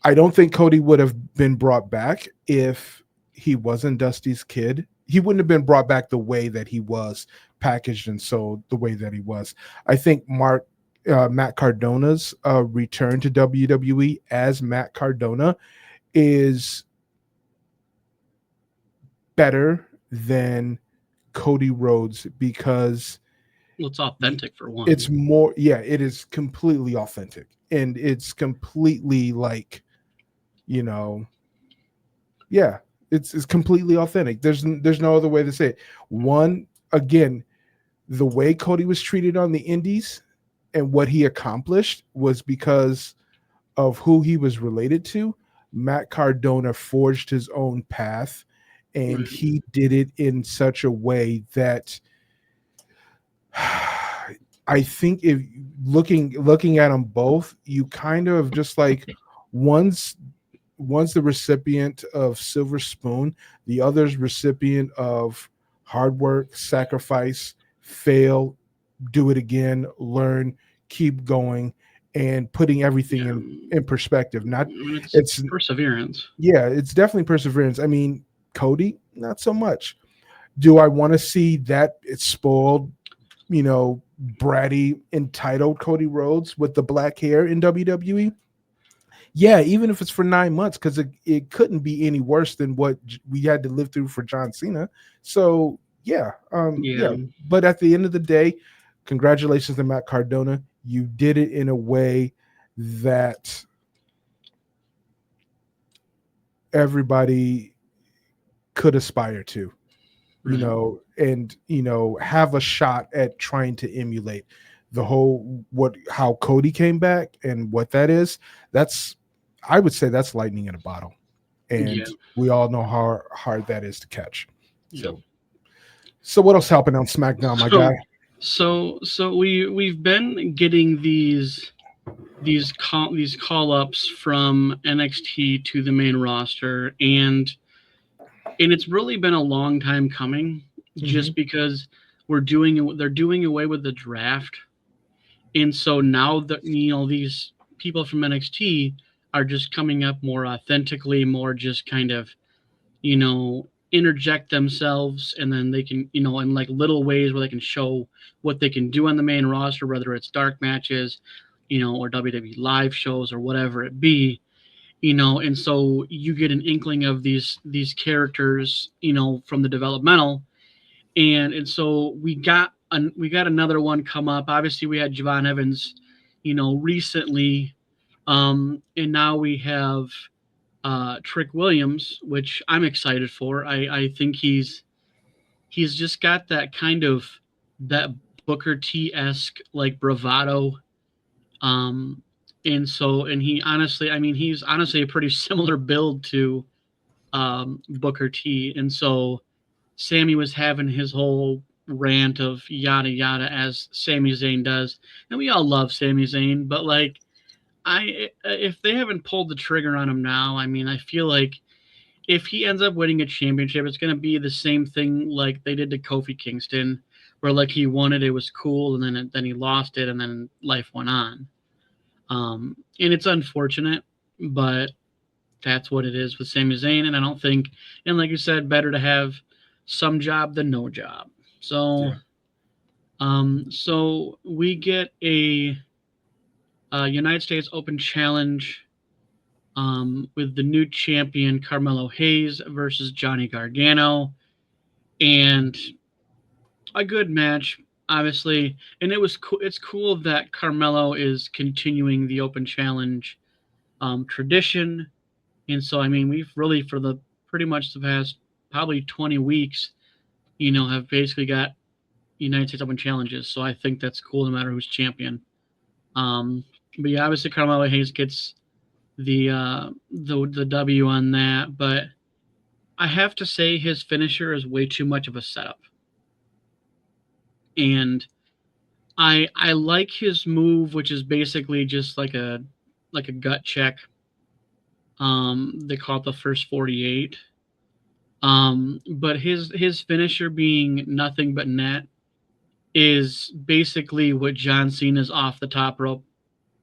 I don't think Cody would have been brought back if he wasn't Dusty's kid. He wouldn't have been brought back the way that he was packaged and sold the way that he was. I think Matt Cardona's return to WWE as Matt Cardona is better than Cody Rhodes because it's authentic for one. it's more, yeah, it is completely authentic, and it's completely like, yeah, it's completely authentic. There's no other way to say it. One, again, the way Cody was treated on the indies and what he accomplished was because of who he was related to. Matt Cardona forged his own path, and Right. he did it in such a way that I think if looking at them both, you kind of just like one's the recipient of silver spoon, the other's recipient of hard work, sacrifice, fail, do it again, learn, keep going, and putting everything in perspective. Not It's perseverance. Yeah, it's definitely perseverance. I mean, Cody, not so much. Do I want to see that it's spoiled, bratty, entitled Cody Rhodes with the black hair in WWE? Yeah, even if it's for 9 months, because it couldn't be any worse than what we had to live through for John Cena. So yeah. But at the end of the day, congratulations to Matt Cardona. You did it in a way that everybody could aspire to, Right. and have a shot at trying to emulate the whole how Cody came back and what that is. I would say that's lightning in a bottle, and Yeah. we all know how hard that is to catch. Yeah. So what else happened on SmackDown, my guy? So we've been getting these call ups from NXT to the main roster, and it's really been a long time coming, just because they're doing away with the draft, and so now that these people from NXT are just coming up more authentically, more just kind of, interject themselves, and then they can, in like little ways where they can show what they can do on the main roster, whether it's dark matches, or WWE live shows or whatever it be, and so you get an inkling of these characters, from the developmental, and so we got another one come up. Obviously, we had Javon Evans, recently, and now we have Trick Williams, which I'm excited for. I think he's just got that kind of that Booker T-esque like bravado, and he honestly, I mean, he's honestly a pretty similar build to Booker T, and so Sammy was having his whole rant of yada yada as Sami Zayn does, and we all love Sami Zayn, but like, if they haven't pulled the trigger on him now, I mean, I feel like if he ends up winning a championship, it's going to be the same thing like they did to Kofi Kingston, where like he won it, it was cool, and then he lost it, and then life went on. And it's unfortunate, but that's what it is with Sami Zayn, and I don't think, and like you said, better to have some job than no job. So, so we get a United States Open Challenge with the new champion Carmelo Hayes versus Johnny Gargano, and a good match, obviously. And it was cool. It's cool that Carmelo is continuing the Open Challenge tradition, and so I mean, we've really for the pretty much the past probably 20 weeks, have basically got United States Open challenges. So I think that's cool, no matter who's champion. But yeah, obviously Carmelo Hayes gets the W on that, but I have to say his finisher is way too much of a setup. And I like his move, which is basically just like a gut check. They call it the first 48. But his finisher being nothing but net is basically what John Cena's off the top rope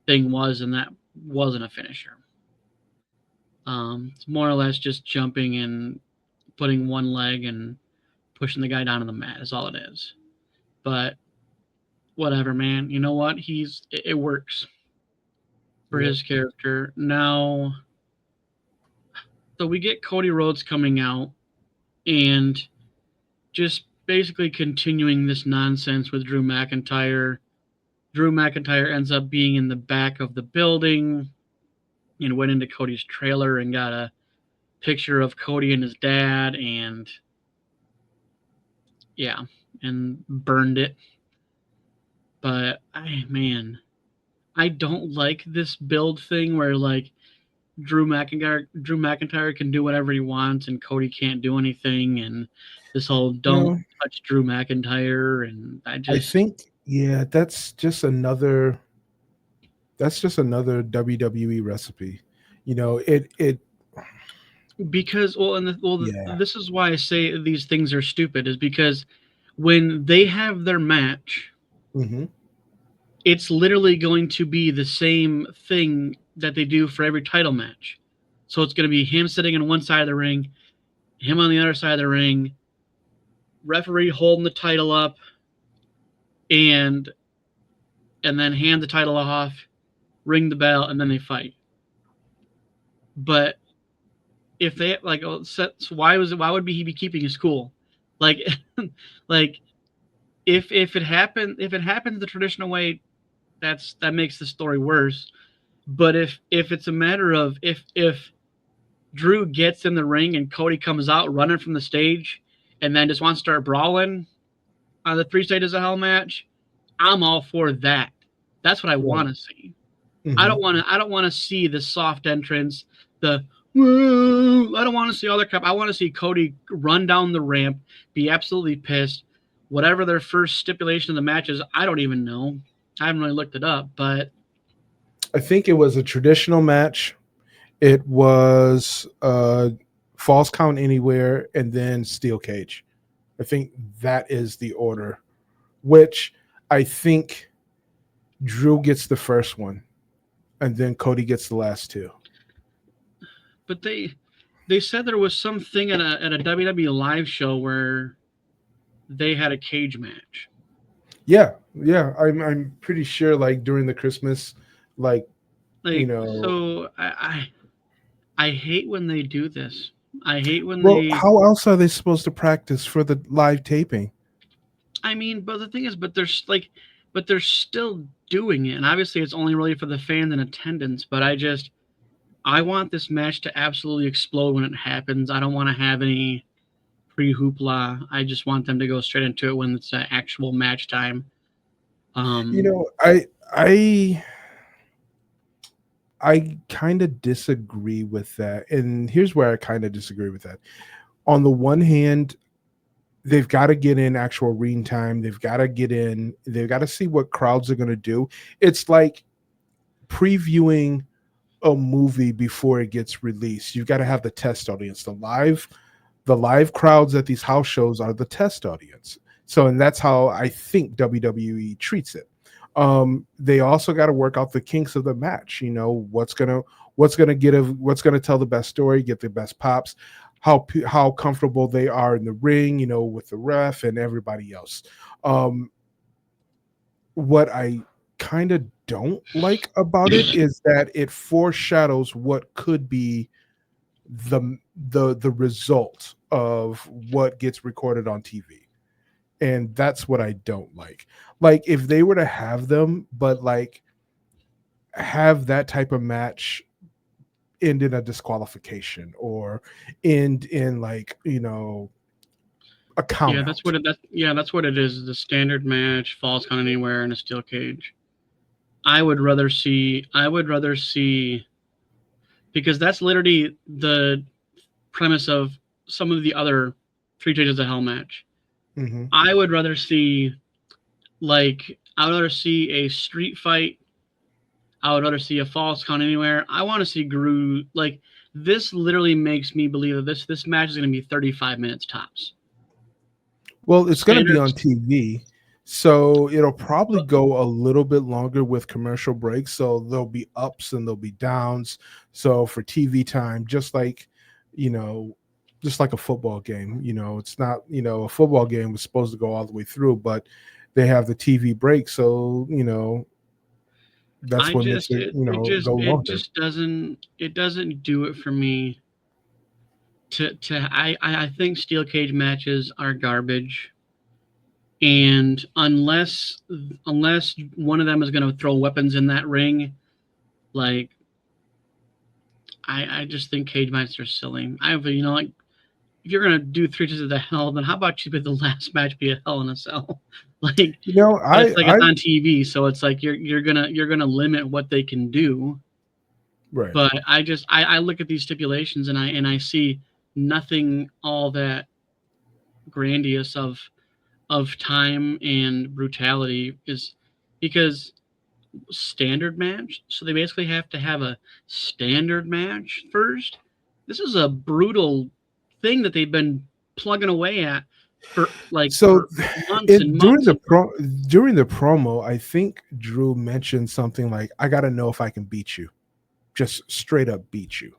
thing was, and that wasn't a finisher. It's more or less just jumping and putting one leg and pushing the guy down on the mat is all it is. But whatever, man. You know what? It works for his character. Now, so we get Cody Rhodes coming out and just basically continuing this nonsense with Drew McIntyre. Drew McIntyre ends up being in the back of the building and went into Cody's trailer and got a picture of Cody and his dad, and yeah, and burned it. But I don't like this build thing where like Drew McIntyre can do whatever he wants and Cody can't do anything, and this whole don't touch Drew McIntyre, and I think that's just another WWE recipe. Because this is why I say these things are stupid, is because when they have their match, it's literally going to be the same thing that they do for every title match. So it's going to be him sitting on one side of the ring, him on the other side of the ring, referee holding the title up, and then hand the title off, ring the bell, and then they fight. But if they so why would he be keeping his cool? Like, like if it happens the traditional way, that makes the story worse. But if it's a matter of if Drew gets in the ring and Cody comes out running from the stage and then just wants to start brawling on the 3 Stages of Hell match, I'm all for that. That's what I want to see. I don't want to see the soft entrance, I don't want to see all that crap. I want to see Cody run down the ramp, be absolutely pissed. Whatever their first stipulation of the match is, I don't even know. I haven't really looked it up, but I think it was a traditional match. It was false count anywhere and then steel cage. I think that is the order, which I think Drew gets the first one. and then Cody gets the last two. But they said there was something at a WWE live show where they had a cage match. Yeah, yeah. I'm pretty sure like during the Christmas, like Like, know. so I hate when they do this. I hate when Well, they. how else are they supposed to practice for the live taping? I mean, but the thing is, but they're still doing it, and obviously it's only really for the fans in attendance. But I want this match to absolutely explode when it happens. I don't want to have any pre hoopla. I just want them to go straight into it when it's actual match time. You Um, know, I kind of disagree with that. And here's where I kind of disagree with that. On the one hand, they've got to get in actual ring time. They've got to see what crowds are going to do. It's like previewing a movie before it gets released. You've got to have the test audience. The live crowds at these house shows are the test audience. So, and that's how I think WWE treats it. They also got to work out the kinks of the match. You know, what's gonna tell the best story, get the best pops, how comfortable they are in the ring. You know, with the ref and everybody else. What I kind of don't like about it is that it foreshadows what could be the result of what gets recorded on TV. And that's what I don't like. Like if they were to have them, but like have that type of match end in a disqualification or end in like, a count yeah, out. that's what it is. The standard match, falls count anywhere in a steel cage. I would rather see because that's literally the premise of some of the other Three Stages of Hell match. Mm-hmm. I would rather see I would rather see a street fight. I would rather see a falls count anywhere. I want to see Gru like this. Literally makes me believe that this match is going to be 35 minutes tops. Well, it's going to be Standard. on TV, so it'll probably go a little bit longer with commercial breaks. So there'll be ups and there'll be downs. So for TV time, you know, just like a football game, it's not, a football game was supposed to go all the way through, but they have the TV break. So, that's I what makes just it, go it longer. just doesn't do it for me. I think steel cage matches are garbage, and unless one of them is going to throw weapons in that ring, like I just think cage matches are silly. Like if you're gonna do Three Stages of the Hell, then how about you be the last match be a Hell in a Cell? like, but it's like I it's on TV, so it's like you're gonna limit what they can do. right. But I look at these stipulations and I see nothing all that grandiose of time and brutality is because standard match. So they basically have to have a standard match first. This is a brutal thing that they've been plugging away at for So months and months. during the promo, I think Drew mentioned something like, "I got to know if I can beat you, just straight up beat you."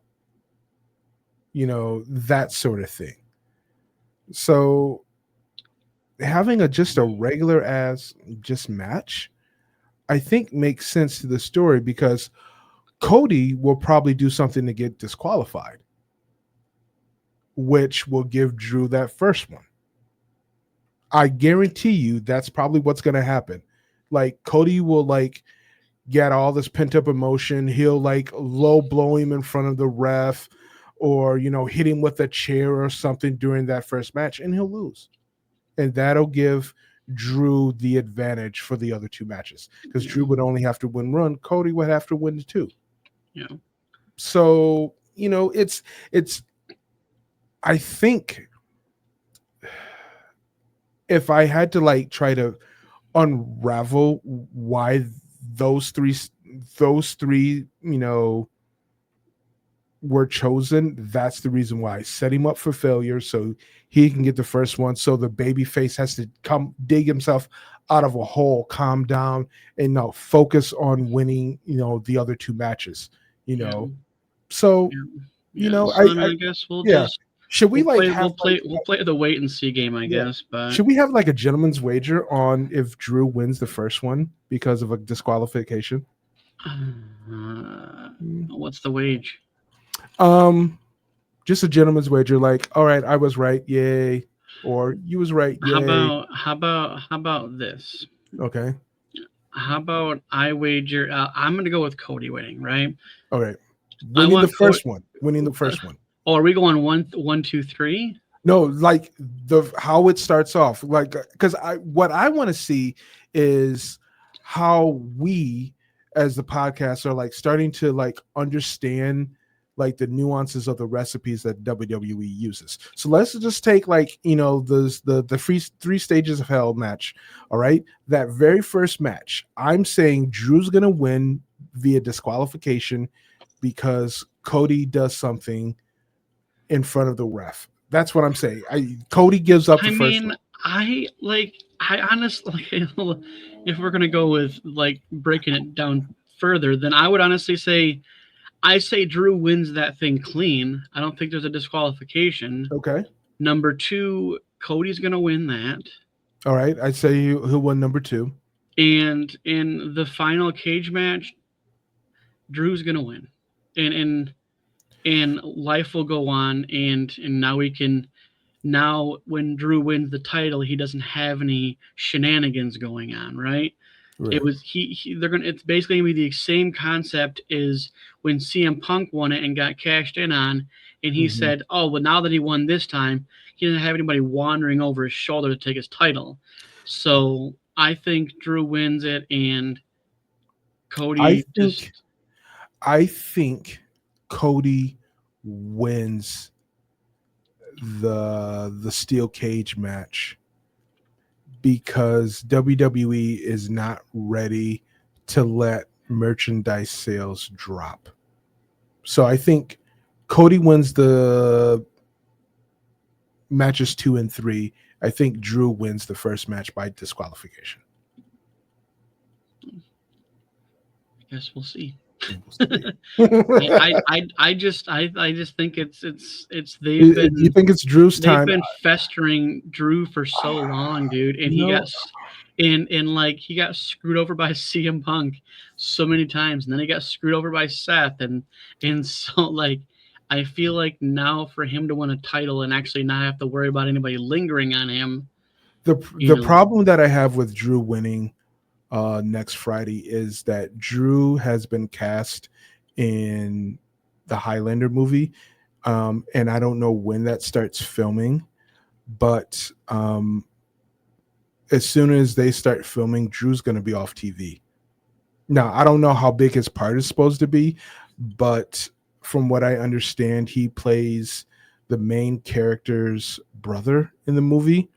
That sort of thing. So having just a regular as just match, I think makes sense to the story because Cody will probably do something to get disqualified, which will give Drew that first one. I guarantee you that's probably what's going to happen. Like Cody will get all this pent up emotion. He'll low blow him in front of the ref or, hit him with a chair or something during that first match and he'll lose. And that'll give Drew the advantage for the other two matches because Drew would only have to win one. Cody would have to win the two. Yeah. So, it's, I think if I had to try to unravel why those three were chosen, that's the reason why. Set him up for failure so he can get the first one. So the baby face has to come dig himself out of a hole, calm down, and now focus on winning, the other two matches, Yeah. So, Yeah. I So I mean, I guess we'll yeah. just Should we like have we'll play the wait and see game, I yeah. guess. But Should we have like a gentleman's wager on if Drew wins the first one because of a disqualification? what's the wage? Just a gentleman's wager, like, all right, I was right, yay, or you was right, yay. How about this? Okay. How about I wager? I'm gonna go with Cody winning, right? All right. Winning the first one. Oh, are we going 1, 2, 3? No, like how it starts off, like because what I want to see is how we as the podcast are like starting to like understand like the nuances of the recipes that WWE uses. So let's just take like the three stages of hell match. All right, that very first match, I'm saying Drew's gonna win via disqualification because Cody does something in front of the ref. That's what I'm saying. Cody gives up the first one. I honestly, if we're gonna go with like breaking it down further, then I would honestly say, I say Drew wins that thing clean. I don't think there's a disqualification. Okay. Number 2, Cody's gonna win that. All right. I say who won number 2. And in the final cage match, Drew's gonna win. And life will go on, and now when Drew wins the title, he doesn't have any shenanigans going on, right? It was it's basically gonna be the same concept as when CM Punk won it and got cashed in on, and he said, oh, well, now that he won this time, he didn't have anybody wandering over his shoulder to take his title. So I think Drew wins it, and Cody I think Cody wins the steel cage match because WWE is not ready to let merchandise sales drop. So I think Cody wins the matches 2 and 3. I think Drew wins the first match by disqualification. I guess we'll see. I just think it's they've been. You think it's Drew's time? They've been festering Drew for so long, dude, and he got screwed over by CM Punk so many times, and then he got screwed over by Seth, and so like I feel like now for him to win a title and actually not have to worry about anybody lingering on him. The problem that I have with Drew winning next Friday is that Drew has been cast in the Highlander movie, and I don't know when that starts filming, but as soon as they start filming, Drew's going to be off TV. Now, I don't know how big his part is supposed to be, but from what I understand, he plays the main character's brother in the movie.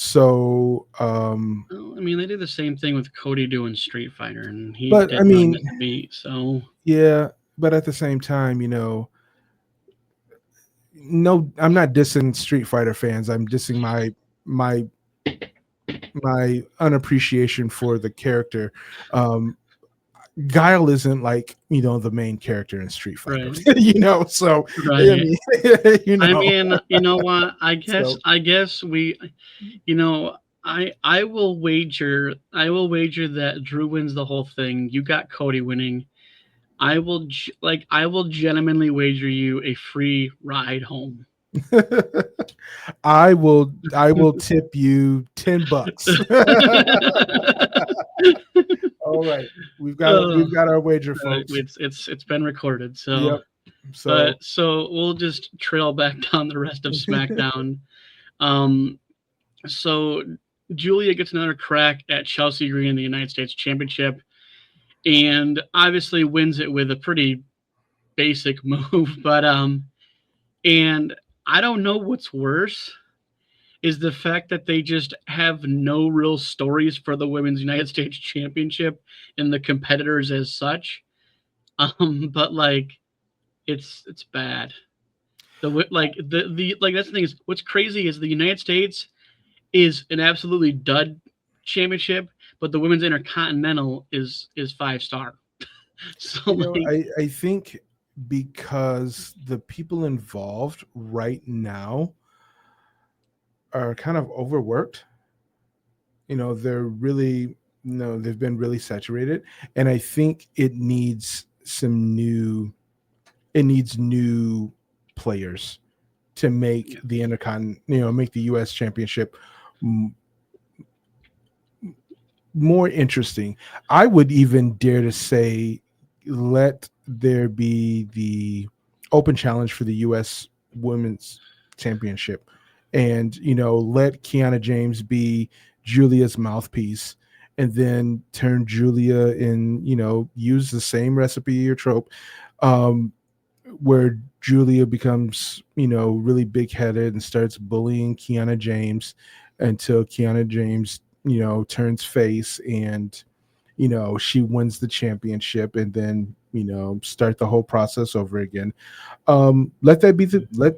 So, I mean, they did the same thing with Cody doing Street Fighter, and he but didn't I mean, miss a beat, so yeah, but at the same time, no, I'm not dissing Street Fighter fans. I'm dissing my unappreciation for the character. Guile isn't like the main character in Street Fighter, right. So right. I mean, you know what? I guess we, I will wager that Drew wins the whole thing. You got Cody winning. I will legitimately wager you a free ride home. I will tip you $10. All right, we've got our wager, folks. It's been recorded, so yep. So we'll just trail back down the rest of SmackDown. So Julia gets another crack at Chelsea Green in the United States Championship, and obviously wins it with a pretty basic move. But and I don't know what's worse is the fact that they just have no real stories for the Women's United States Championship and the competitors as such. But like, it's bad. Like that's the thing is what's crazy is the United States is an absolutely dud championship, but the women's intercontinental is 5 star. So like I think because the people involved right now are kind of overworked. They're really no, they've been really saturated, and I think it needs new players to make the make the U.S. Championship m- more interesting. I would even dare to say, let there be the open challenge for the U.S. Women's Championship, and let Kiana James be Julia's mouthpiece, and then turn Julia in. Use the same recipe or trope, um, where Julia becomes, really big headed and starts bullying Kiana James until Kiana James, turns face and, she wins the championship, and then, start the whole process over again. Let that be let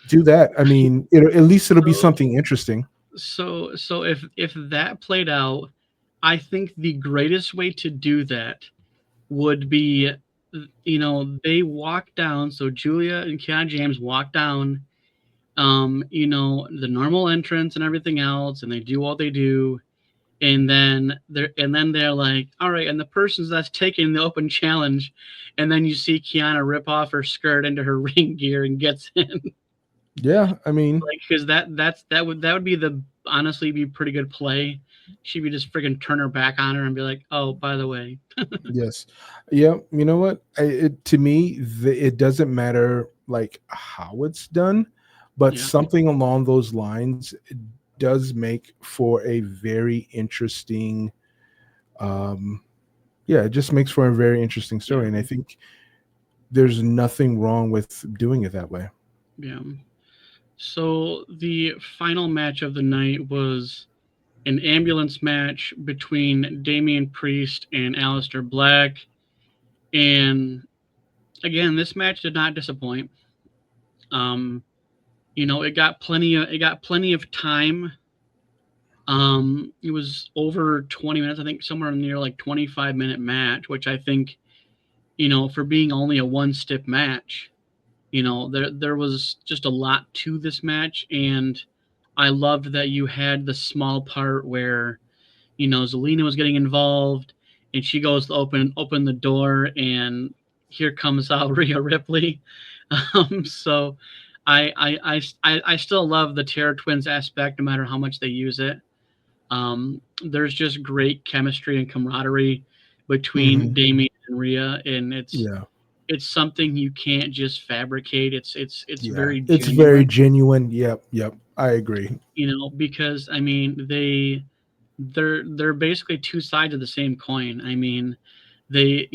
do that. I mean, at least it'll be so something interesting. so if that played out, I think the greatest way to do that would be, they walk down. So Julia and Keanu James walk down, the normal entrance and everything else, and they do what they do, and then they're like, all right, and the person that's taking the open challenge, and then you see Kiana rip off her skirt into her ring gear and gets in. Yeah, I mean, Like, because that would be the honestly be pretty good play. She'd be just freaking turn her back on her and be like, oh, by the way. yes. Yeah, you know what? To me, it doesn't matter like how it's done, but Yeah. something along those lines does make for a very interesting yeah, it just makes for a very interesting Yeah. story, and I think there's nothing wrong with doing it that way. Yeah. So the final match of the night was an ambulance match between Damian Priest and Aleister Black. And again, this match did not disappoint. Um, it got plenty of time. It was over 20 minutes, I think somewhere near like 25-minute match, which I think, for being only a one-step match, there was just a lot to this match, and I loved that you had the small part where, Zelina was getting involved, and she goes to open the door, and here comes out Rhea Ripley. So I still love the Terror Twins aspect, no matter how much they use it. There's just great chemistry and camaraderie between Hmm. Damien and Rhea, and Yeah, it's something you can't just fabricate. It's yeah, very it's very genuine, genuine. Yep, yep, I agree. because I mean they're basically two sides of the same coin. I mean, they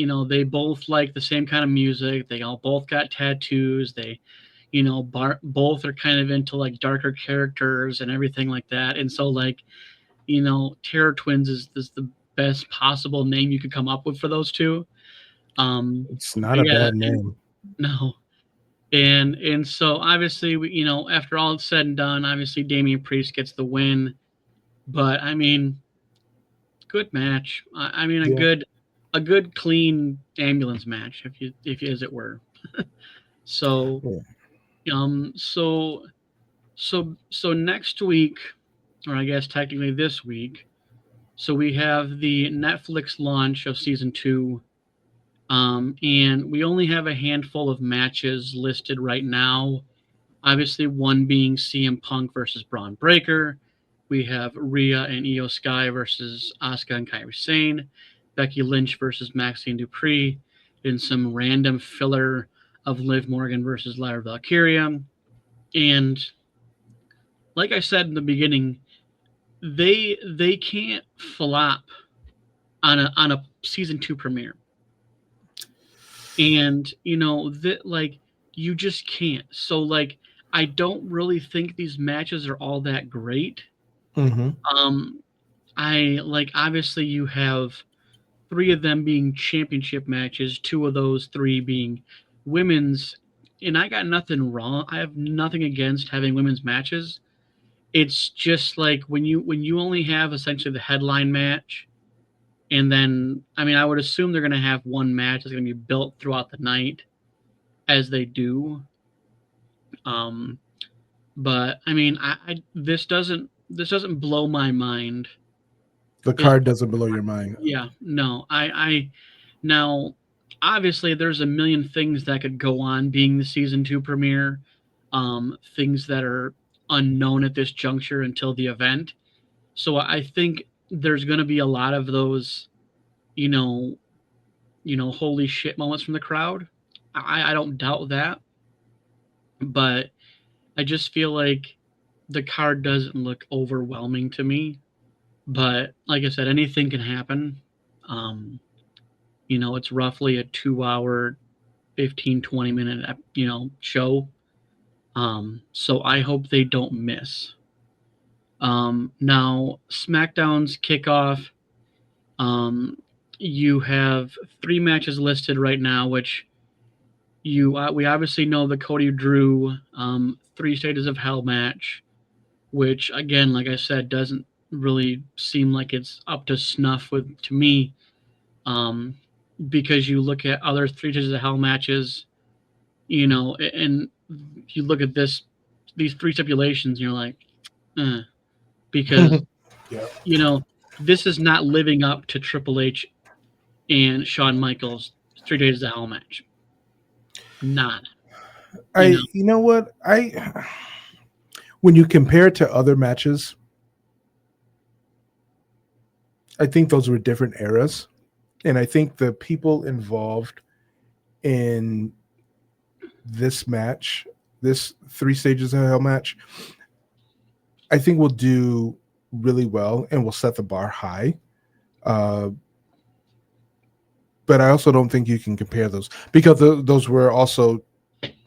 both like the same kind of music. They all both got tattoos. They both are kind of into like darker characters and everything like that. And so like, Terror Twins is the best possible name you could come up with for those two. It's not But a yeah, bad name. no. And so obviously after all it's said and done, obviously Damian Priest gets the win. But I mean, good match. I mean, Yeah, a good clean ambulance match, if you as it were. So yeah. um so so next week, or I guess technically this week, so we have the Netflix launch of season 2. And we only have a handful of matches listed right now. Obviously, one being CM Punk versus Braun Breaker. We have Rhea and Io Sky versus Asuka and Kairi Sane. Becky Lynch versus Maxine Dupree. And some random filler of Liv Morgan versus Lyra Valkyria. And like I said in the beginning, they can't flop on a season 2 premiere. And that, like, you just can't. So like, I don't really think these matches are all that great. Hmm. um I like, obviously you have 3 of them being championship matches, 2 of those 3 being women's, and I got nothing wrong. I have nothing against having women's matches. It's just like when you only have essentially the headline match, and then I mean I would assume they're gonna have one match that's gonna be built throughout the night as they do. Um, but I mean this doesn't blow my mind. The Is card doesn't blow your mind. Yeah, no. I now obviously there's a million things that could go on being the season 2 premiere. Things that are unknown at this juncture until the event. So I think there's going to be a lot of those, you know, holy shit moments from the crowd. I don't doubt that, but I just feel like the card doesn't look overwhelming to me. But like I said, anything can happen. Um, it's roughly a 2 hour, 15, 20 minute, show. So I hope they don't miss. Now, SmackDown's kickoff, um, you have 3 matches listed right now, which we obviously know the Cody Drew 3 Stages of Hell match, which again, like I said, doesn't really seem like it's up to snuff with to me. Um, because you look at other 3 Stages of Hell matches, and you look at these 3 stipulations, and you're like, because Yeah. this is not living up to Triple H and Shawn Michaels 3 Days of Hell match. Not. You know what? When you compare it to other matches, I think those were different eras. And I think the people involved in this match, this 3 Stages of Hell match, I think will do really well and will set the bar high. But I also don't think you can compare those because those were also,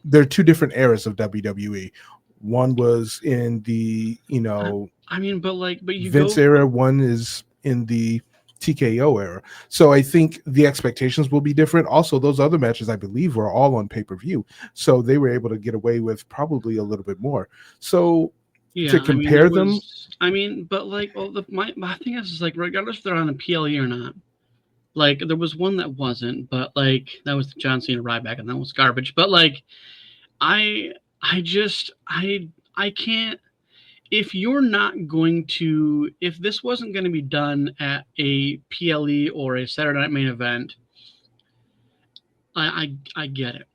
they're 2 different eras of WWE. One was in the, but you Vince go. era. One is in the TKO era. So I think the expectations will be different. Also, those other matches, I believe, were all on pay-per-view. So they were able to get away with probably a little bit more. So Yeah, to compare them, but like, well, my thing is like, regardless if they're on a PLE or not, like, there was one that wasn't, but like, that was the John Cena Ryback, and that was garbage. But like, I just, I can't. If you're not going to, if this wasn't going to be done at a PLE or a Saturday Night Main Event, I get it.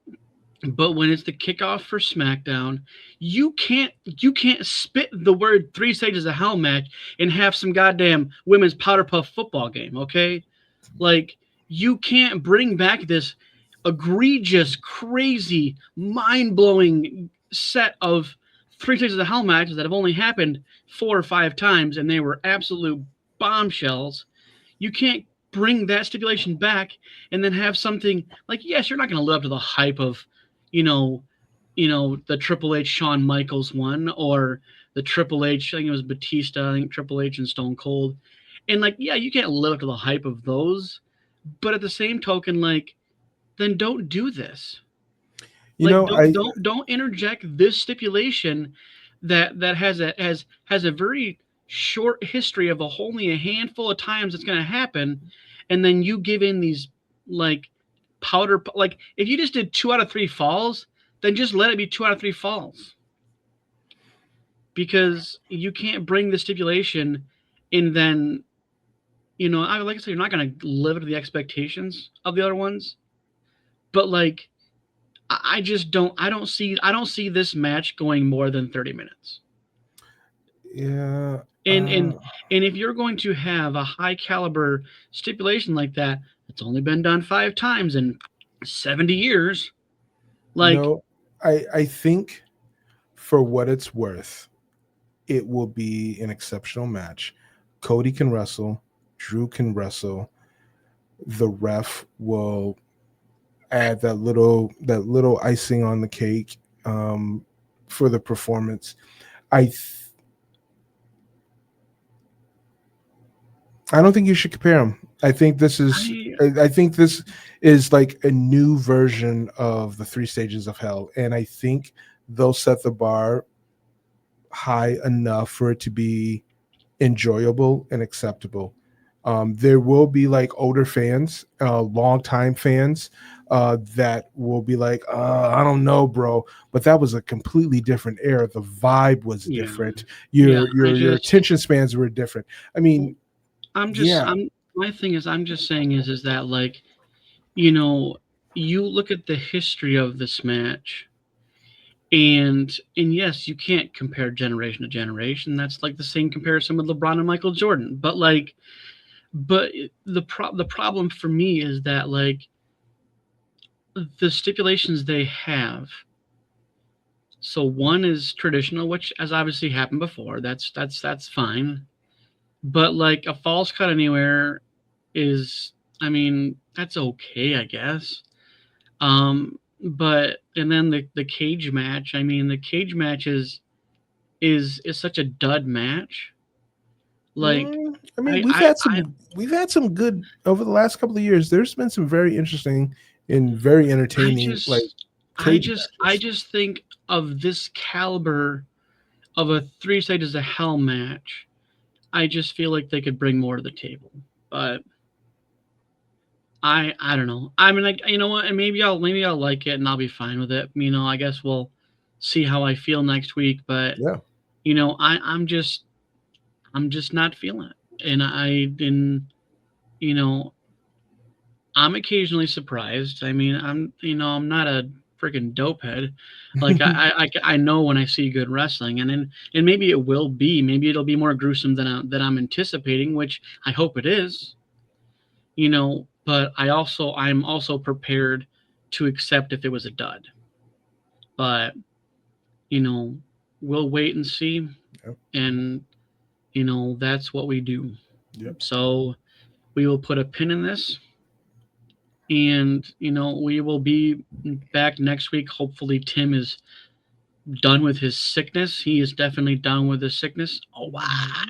But when it's the kickoff for SmackDown, you can't spit the word 3 Stages of Hell match and have some goddamn women's powder puff football game, okay? Like, you can't bring back this egregious, crazy, mind-blowing set of 3 Stages of Hell matches that have only happened 4 or 5 times, and they were absolute bombshells. You can't bring that stipulation back and then have something like, yes, you're not going to live up to the hype of, you know, the Triple H Shawn Michaels one, or the Triple H, I think it was Batista, I think Triple H and Stone Cold. And like, yeah, you can't live up to the hype of those, but at the same token, like, then don't do this. Don't interject this stipulation that has a very short history of only a handful of times it's going to happen, and then you give in these like powder, like, if you just did 2 out of 3 falls, then just let it be 2 out of 3 falls, because you can't bring the stipulation and then like I said, you're not going to live up to the expectations of the other ones, but like, I don't see this match going more than 30 minutes. yeah. And if you're going to have a high caliber stipulation like that, it's only been done 5 times in 70 years. Like, no, I think for what it's worth, it will be an exceptional match. Cody can wrestle, Drew can wrestle. The ref will add that little icing on the cake for the performance. I don't think you should compare them. I think this is I I think this is like a new version of the three stages of hell, and I think they'll set the bar high enough for it to be enjoyable and acceptable. There will be like older fans, longtime fans, that will be like, I don't know, bro, but that was a completely different era. The vibe was yeah different. yeah. Your attention spans were different. I mean, yeah, I'm my thing is I'm just saying is that like you know you look at the history of this match and yes you can't compare generation to generation. That's like the same comparison with LeBron and Michael Jordan. But like the problem for me is that like the stipulations they have. So one is traditional, which has obviously happened before. That's fine. But like a false cut anywhere is, I mean, that's okay, I guess. But and then the cage match. I mean, the cage match is such a dud match. Like I mean, I I I we've had some good over the last couple of years. There's been some very interesting and very I entertaining like just cage I matches. just think of this caliber of a three stages of hell match. I just feel like they could bring more to the table. But I don't know. I mean, like you know what? And maybe I'll like it and I'll be fine with it. I guess we'll see how I feel next week. But Yeah. I'm just not feeling it. And you know I'm occasionally surprised. I mean I'm not a freaking dope head. Like I know when I see good wrestling, and maybe it will be. Maybe it'll be more gruesome than I'm anticipating, which I hope it is. But I'm also prepared to accept if it was a dud. But you know, we'll wait and see, Yep. and that's what we do. Yep. So we will put a pin in this, and we will be back next week. Hopefully, Tim is done with his sickness. He is definitely done with his sickness. Oh wow!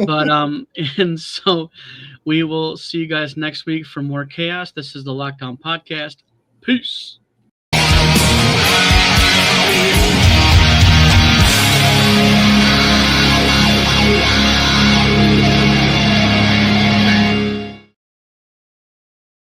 But and so we will see you guys next week for more chaos. This is the Lockdown Podcast. Peace.